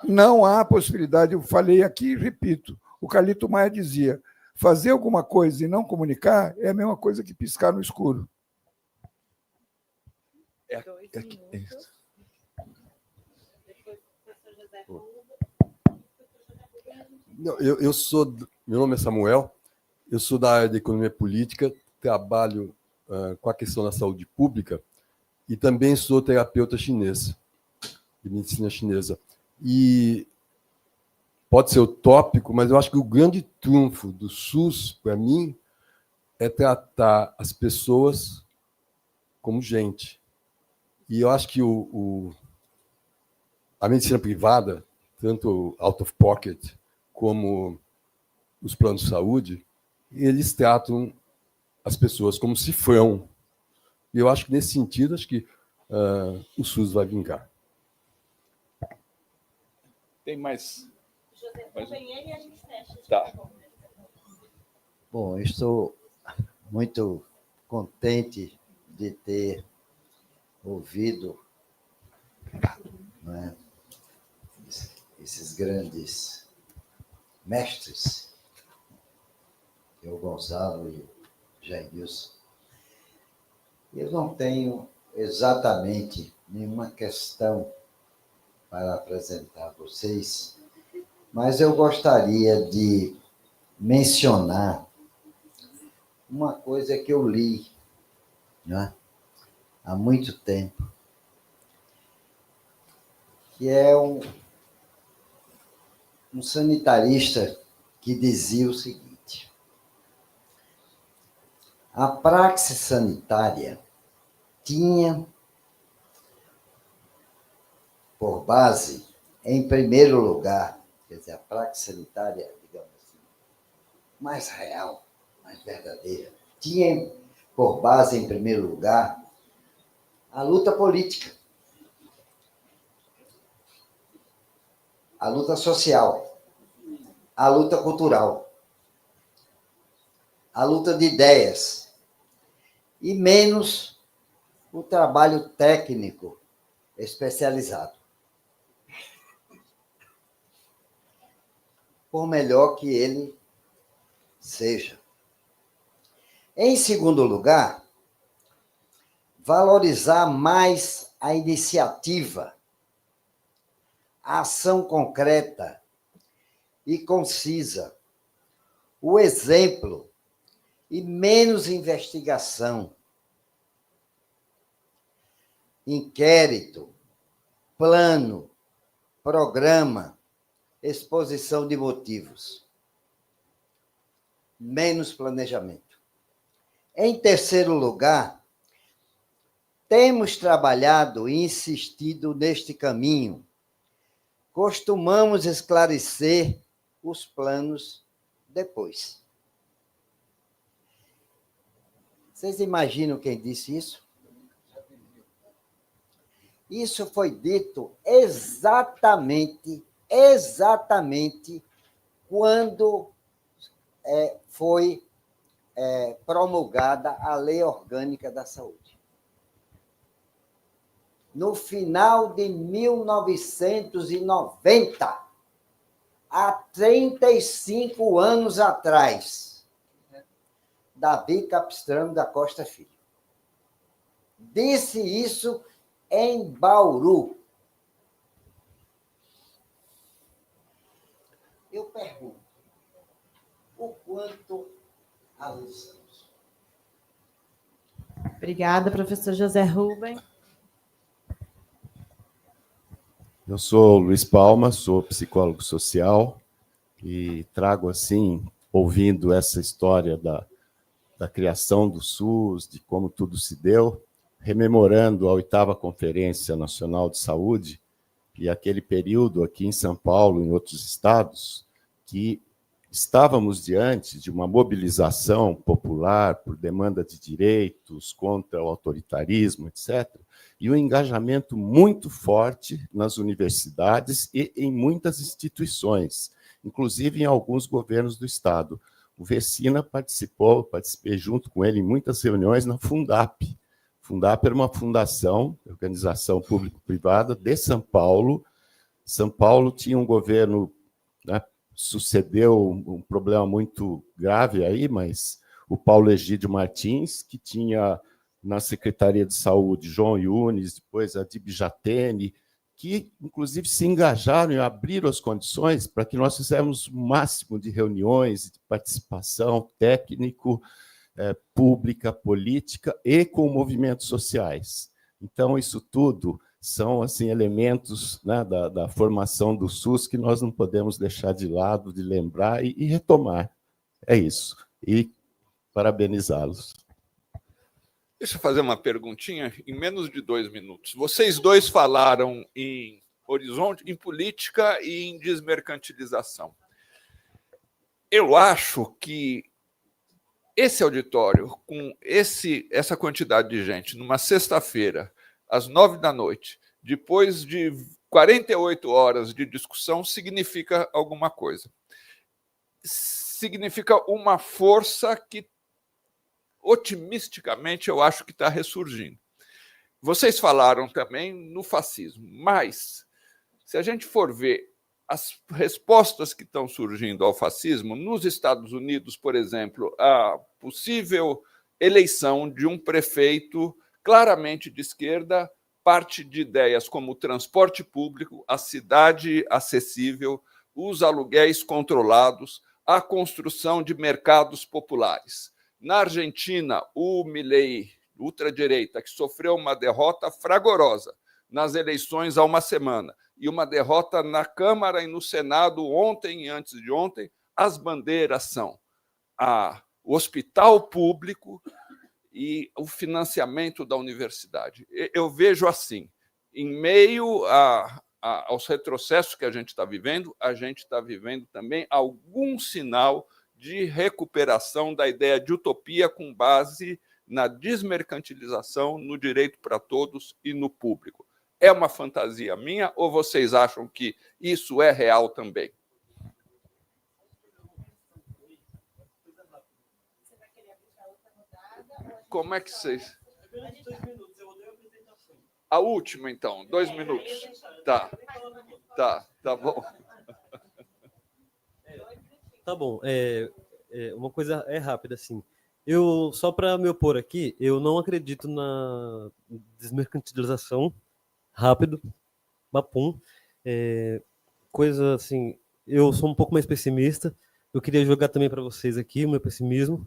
F: Não há possibilidade, eu falei aqui e repito, o Carlito Maia dizia, fazer alguma coisa e não comunicar é a mesma coisa que piscar no escuro.
G: Eu sou... Meu nome é Samuel, eu sou da área de economia política, trabalho com a questão da saúde pública e também sou terapeuta chinês, de medicina chinesa. E pode ser utópico, mas eu acho que o grande trunfo do SUS, para mim, é tratar as pessoas como gente. E eu acho que a medicina privada, tanto out of pocket como os planos de saúde, eles tratam as pessoas como cifrão. E eu acho que, nesse sentido, acho que o SUS vai vingar.
A: Tem mais?
D: José, ele e a gente fecha.
A: Tá.
H: Bom, eu estou muito contente de ter ouvido, né, esses grandes mestres, que é o Gonçalo e o Jair Wilson. Eu não tenho exatamente nenhuma questão para apresentar a vocês, mas eu gostaria de mencionar uma coisa que eu li, né, há muito tempo, que é um sanitarista que dizia o seguinte: a praxe sanitária tinha por base, em primeiro lugar, quer dizer, a praxe sanitária, digamos assim, mais real, mais verdadeira, tinha por base, em primeiro lugar, a luta política, a luta social, a luta cultural, a luta de ideias, e menos o trabalho técnico especializado. Por melhor que ele seja. Em segundo lugar, valorizar mais a iniciativa, a ação concreta e concisa, o exemplo e menos investigação, inquérito, plano, programa, exposição de motivos. Menos planejamento. Em terceiro lugar, temos trabalhado e insistido neste caminho. Costumamos esclarecer os planos depois. Vocês imaginam quem disse isso? Isso foi dito exatamente quando foi promulgada a Lei Orgânica da Saúde. No final de 1990, há 35 anos atrás, Davi Capistrano da Costa Filho disse isso em Bauru. Eu pergunto, o quanto avançamos?
D: Obrigada, professor José Rubem.
I: Eu sou Luiz Palma, sou psicólogo social e trago, assim, ouvindo essa história da criação do SUS, de como tudo se deu, rememorando a 8ª Conferência Nacional de Saúde e aquele período aqui em São Paulo, em outros estados, que estávamos diante de uma mobilização popular por demanda de direitos, contra o autoritarismo, etc., e um engajamento muito forte nas universidades e em muitas instituições, inclusive em alguns governos do Estado. O Vecina participei junto com ele em muitas reuniões na Fundap. Fundap era uma fundação, organização público-privada de São Paulo. São Paulo tinha um governo, né, sucedeu um problema muito grave aí, mas o Paulo Egídio Martins, que tinha na Secretaria de Saúde João Yunes, depois a Dib Jatene, que, inclusive, se engajaram e abriram as condições para que nós fizéssemos o máximo de reuniões, de participação técnico, pública, política e com movimentos sociais. Então, isso tudo são, assim, elementos, né, da formação do SUS que nós não podemos deixar de lado, de lembrar e retomar. É isso. E parabenizá-los.
A: Deixa eu fazer uma perguntinha em menos de 2 minutos. Vocês dois falaram em horizonte, em política e em desmercantilização. Eu acho que esse auditório, com essa quantidade de gente, numa sexta-feira, às 9h, depois de 48 horas de discussão, significa alguma coisa. Significa uma força que, otimisticamente, eu acho que está ressurgindo. Vocês falaram também no fascismo, mas, se a gente for ver as respostas que estão surgindo ao fascismo, nos Estados Unidos, por exemplo, a possível eleição de um prefeito claramente de esquerda parte de ideias como o transporte público, a cidade acessível, os aluguéis controlados, a construção de mercados populares. Na Argentina, o Milei, ultradireita, que sofreu uma derrota fragorosa nas eleições há uma semana, e uma derrota na Câmara e no Senado ontem e antes de ontem, as bandeiras são o hospital público e o financiamento da universidade. Eu vejo assim, em meio aos retrocessos que a gente está vivendo também algum sinal de recuperação da ideia de utopia com base na desmercantilização, no direito para todos e no público. É uma fantasia minha ou vocês acham que isso é real também? Como é que vocês... A última, então, 2 minutos. Tá bom.
J: Tá bom. Uma coisa rápida, assim. Eu, só para me opor aqui, eu não acredito na desmercantilização rápido, papum. Coisa assim, eu sou um pouco mais pessimista. Eu queria jogar também para vocês aqui o meu pessimismo.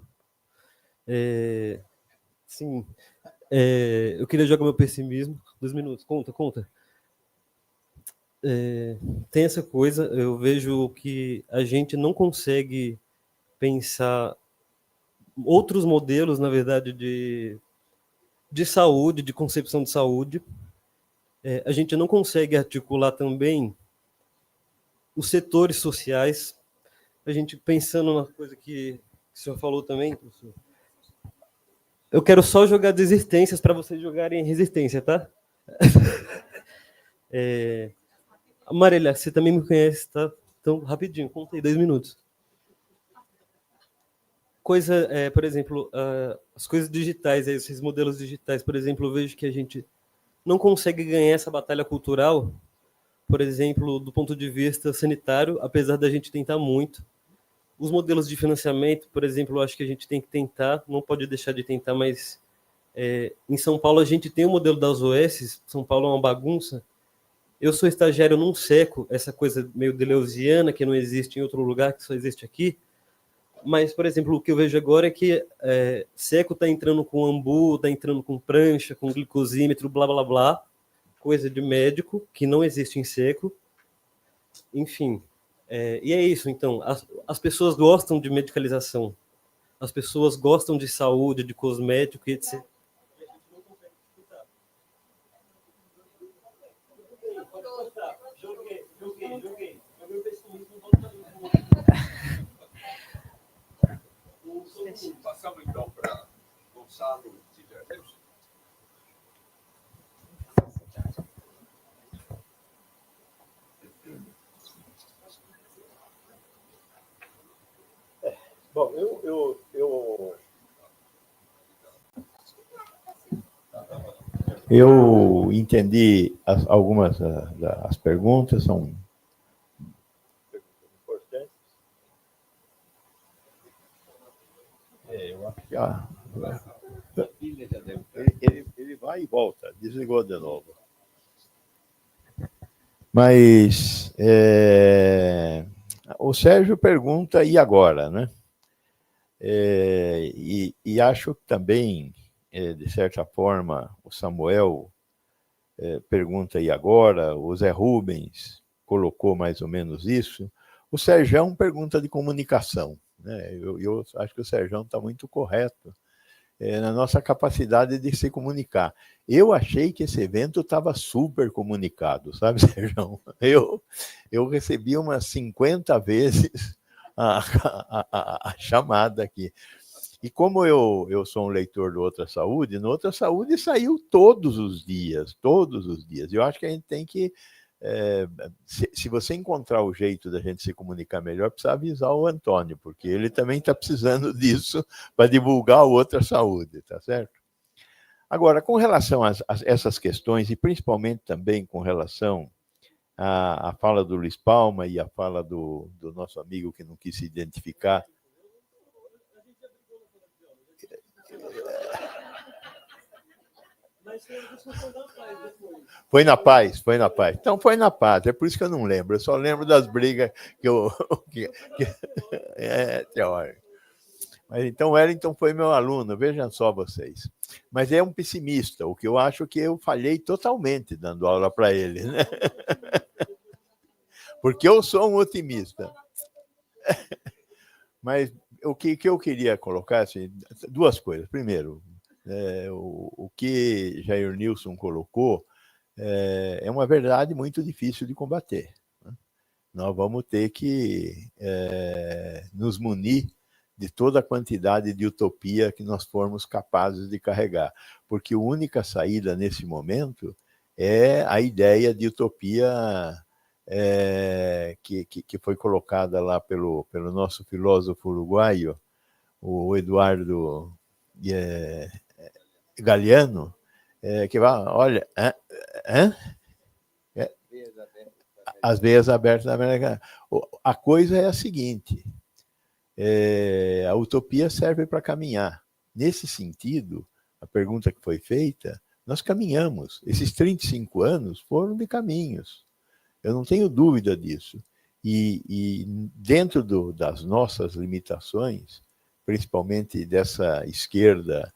J: Sim, eu queria jogar meu pessimismo. 2 minutos, conta. Tem essa coisa, eu vejo que a gente não consegue pensar outros modelos, na verdade, de saúde, de concepção de saúde. A gente não consegue articular também os setores sociais. A gente pensando na coisa que o senhor falou também, professor. Eu quero só jogar desistências para vocês jogarem resistência, tá? Marília, você também me conhece, tá? Então, rapidinho, contei 2 minutos. Por exemplo, as coisas digitais, esses modelos digitais, por exemplo, eu vejo que a gente não consegue ganhar essa batalha cultural, por exemplo, do ponto de vista sanitário, apesar da gente tentar muito. Os modelos de financiamento, por exemplo, eu acho que a gente tem que tentar, não pode deixar de tentar, mas em São Paulo a gente tem o modelo das OS, São Paulo é uma bagunça. Eu sou estagiário num SECO, essa coisa meio deleuziana, que não existe em outro lugar, que só existe aqui. Mas, por exemplo, o que eu vejo agora é que SECO está entrando com ambu, está entrando com prancha, com glicosímetro, blá, blá, blá, coisa de médico, que não existe em SECO. Enfim, e é isso, então. As pessoas gostam de medicalização, as pessoas gostam de saúde, de cosmético, etc.
A: Passamos então para Gonçalo Tiverdeus.
B: Bom, eu entendi algumas das perguntas, são importantes. Eu acho que ele vai e volta, desligou de novo. Mas o Sérgio pergunta, e agora, né? E acho que também, de certa forma, o Samuel pergunta, e agora? O Zé Rubens colocou mais ou menos isso. O Sérgio pergunta de comunicação, né? Eu acho que o Sérgio está muito correto na nossa capacidade de se comunicar. Eu achei que esse evento estava super comunicado, sabe, Sérgio? Eu recebi umas 50 vezes a chamada aqui. E como eu sou um leitor do Outra Saúde, no Outra Saúde saiu todos os dias. Eu acho que a gente tem que, se você encontrar o jeito da gente se comunicar melhor, precisa avisar o Antônio, porque ele também está precisando disso para divulgar o Outra Saúde, tá certo? Agora, com relação a essas questões, e principalmente também com relação à fala do Luiz Palma e à fala do nosso amigo que não quis se identificar, Foi na paz. Então foi na paz, é por isso que eu não lembro, eu só lembro das brigas é teórico. Mas então o Wellington foi meu aluno, vejam só vocês. Mas é um pessimista, o que eu acho que eu falhei totalmente dando aula para ele, né? Porque eu sou um otimista. Mas o que eu queria colocar, assim, 2 coisas. Primeiro, o que Jair Nilson colocou é uma verdade muito difícil de combater, né? Nós vamos ter que nos munir de toda a quantidade de utopia que nós formos capazes de carregar, porque a única saída nesse momento é a ideia de utopia que foi colocada lá pelo nosso filósofo uruguaio, o Eduardo Galeano, que vai, olha, as veias abertas da América. A coisa é a seguinte, a utopia serve para caminhar. Nesse sentido, a pergunta que foi feita, nós caminhamos. Esses 35 anos foram de caminhos. Eu não tenho dúvida disso. E dentro das nossas limitações, principalmente dessa esquerda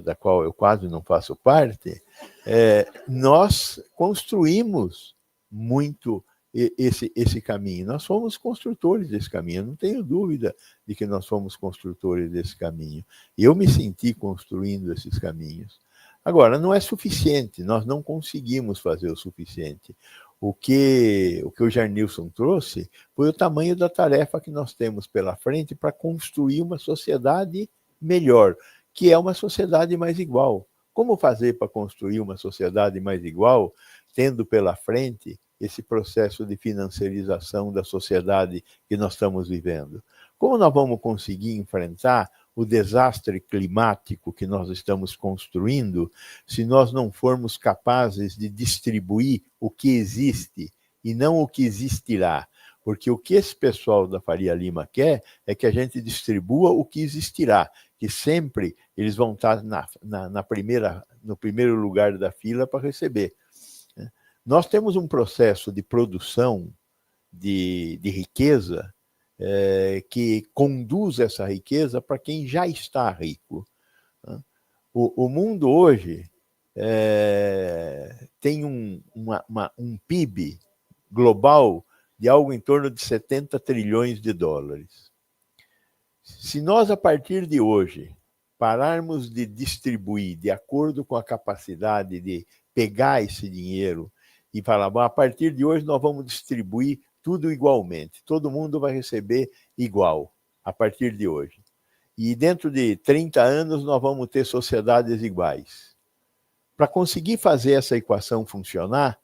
B: da qual eu quase não faço parte, nós construímos muito esse caminho. Nós fomos construtores desse caminho, eu não tenho dúvida de que nós fomos construtores desse caminho. Eu me senti construindo esses caminhos. Agora, não é suficiente, nós não conseguimos fazer o suficiente. O que o Jair Nilson trouxe foi o tamanho da tarefa que nós temos pela frente para construir uma sociedade melhor, que é uma sociedade mais igual. Como fazer para construir uma sociedade mais igual tendo pela frente esse processo de financiarização da sociedade que nós estamos vivendo? Como nós vamos conseguir enfrentar o desastre climático que nós estamos construindo se nós não formos capazes de distribuir o que existe e não o que existirá? Porque o que esse pessoal da Faria Lima quer é que a gente distribua o que existirá, que sempre eles vão estar no primeiro lugar da fila para receber. Nós temos um processo de produção de riqueza que conduz essa riqueza para quem já está rico. O mundo hoje tem um PIB global de algo em torno de 70 trilhões de dólares. Se nós, a partir de hoje, pararmos de distribuir de acordo com a capacidade de pegar esse dinheiro e falar, bom, a partir de hoje nós vamos distribuir tudo igualmente, todo mundo vai receber igual a partir de hoje. E dentro de 30 anos nós vamos ter sociedades iguais. Para conseguir fazer essa equação funcionar,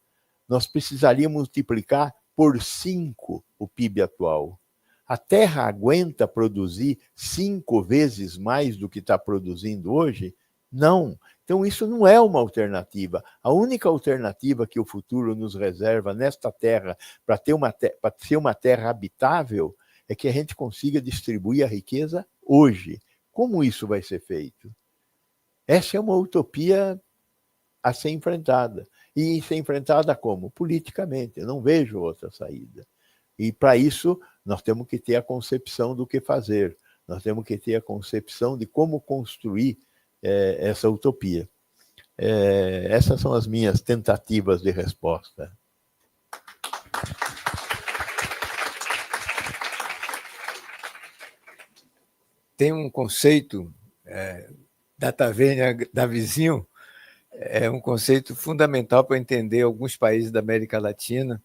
B: nós precisaríamos multiplicar por 5 o PIB atual. A Terra aguenta produzir 5 vezes mais do que está produzindo hoje? Não. Então, isso não é uma alternativa. A única alternativa que o futuro nos reserva nesta Terra, para ser uma Terra habitável, é que a gente consiga distribuir a riqueza hoje. Como isso vai ser feito? Essa é uma utopia a ser enfrentada. E ser enfrentada como? Politicamente. Eu não vejo outra saída. E, para isso, nós temos que ter a concepção do que fazer. Nós temos que ter a concepção de como construir essa utopia. Essas são as minhas tentativas de resposta.
C: Tem um conceito da taverna da vizinho, é um conceito fundamental para entender alguns países da América Latina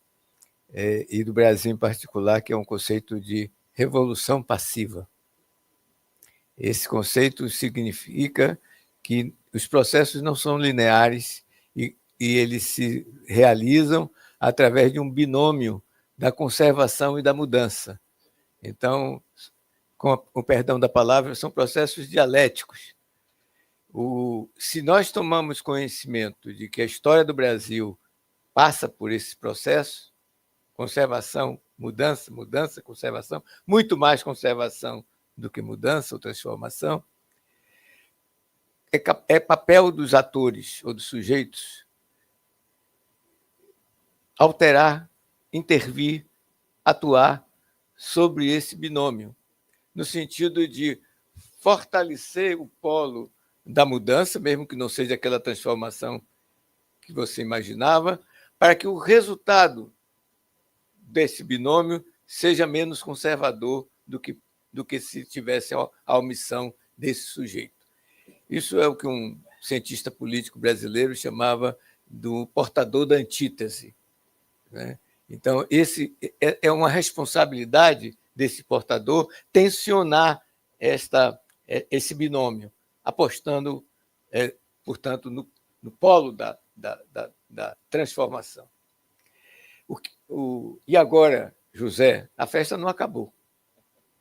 C: e do Brasil em particular, que é um conceito de revolução passiva. Esse conceito significa que os processos não são lineares e eles se realizam através de um binômio da conservação e da mudança. Então, com o perdão da palavra, são processos dialéticos. Se nós tomamos conhecimento de que a história do Brasil passa por esse processo, conservação, mudança, mudança, conservação, muito mais conservação do que mudança ou transformação, é papel dos atores ou dos sujeitos alterar, intervir, atuar sobre esse binômio, no sentido de fortalecer o polo da mudança, mesmo que não seja aquela transformação que você imaginava, para que o resultado desse binômio seja menos conservador do que se tivesse a omissão desse sujeito. Isso é o que um cientista político brasileiro chamava do portador da antítese, né? Então, esse é uma responsabilidade desse portador tensionar esse binômio, apostando, portanto, no polo da transformação. E agora, José, a festa não acabou,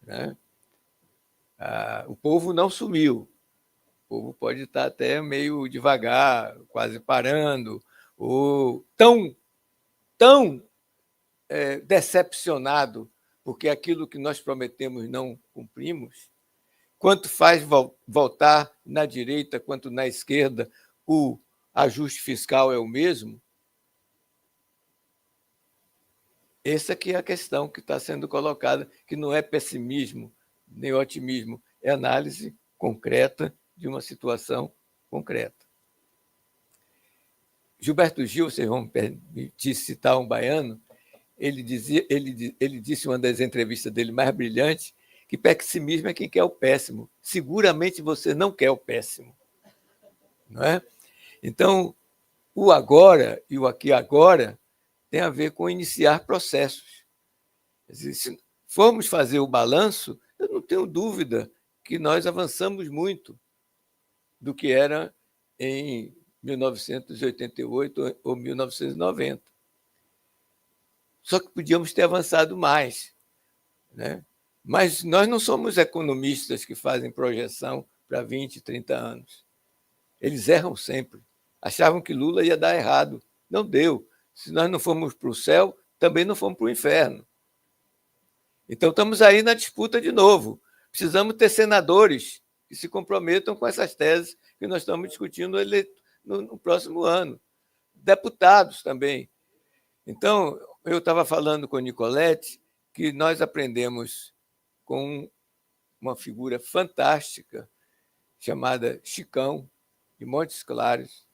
C: né? O povo não sumiu. O povo pode estar até meio devagar, quase parando, ou tão decepcionado, porque aquilo que nós prometemos não cumprimos, quanto faz voltar na direita quanto na esquerda, o ajuste fiscal é o mesmo. Essa aqui é a questão que está sendo colocada, que não é pessimismo nem otimismo, é análise concreta de uma situação concreta. Gilberto Gil, vocês vão me permitir citar um baiano, ele disse em uma das entrevistas dele mais brilhantes que pessimismo é quem quer o péssimo. Seguramente você não quer o péssimo, não é? Então, o agora e o aqui agora tem a ver com iniciar processos. Se formos fazer o balanço, eu não tenho dúvida que nós avançamos muito do que era em 1988 ou 1990. Só que podíamos ter avançado mais, né? Mas nós não somos economistas que fazem projeção para 20, 30 anos. Eles erram sempre. Achavam que Lula ia dar errado. Não deu. Se nós não formos para o céu, também não fomos para o inferno. Então, estamos aí na disputa de novo. Precisamos ter senadores que se comprometam com essas teses que nós estamos discutindo no próximo ano. Deputados também. Então, eu estava falando com a Nicolete que nós aprendemos com uma figura fantástica chamada Chicão, de Montes Claros.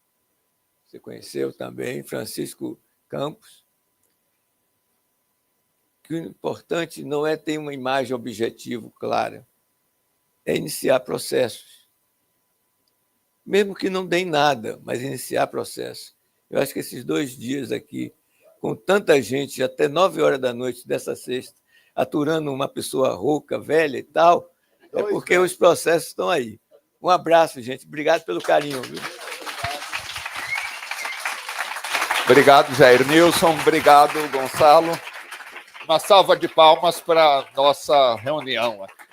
C: Você conheceu também, Francisco Campos. Que o importante não é ter uma imagem objetiva clara, é iniciar processos. Mesmo que não deem nada, mas iniciar processos. Eu acho que esses 2 dias aqui, com tanta gente, até 9 horas da noite dessa sexta, aturando uma pessoa rouca, velha e tal, é porque os processos estão aí. Um abraço, gente. Obrigado pelo carinho. Viu?
A: Obrigado, Jair Nilson. Obrigado, Gonçalo. Uma salva de palmas para a nossa reunião aqui.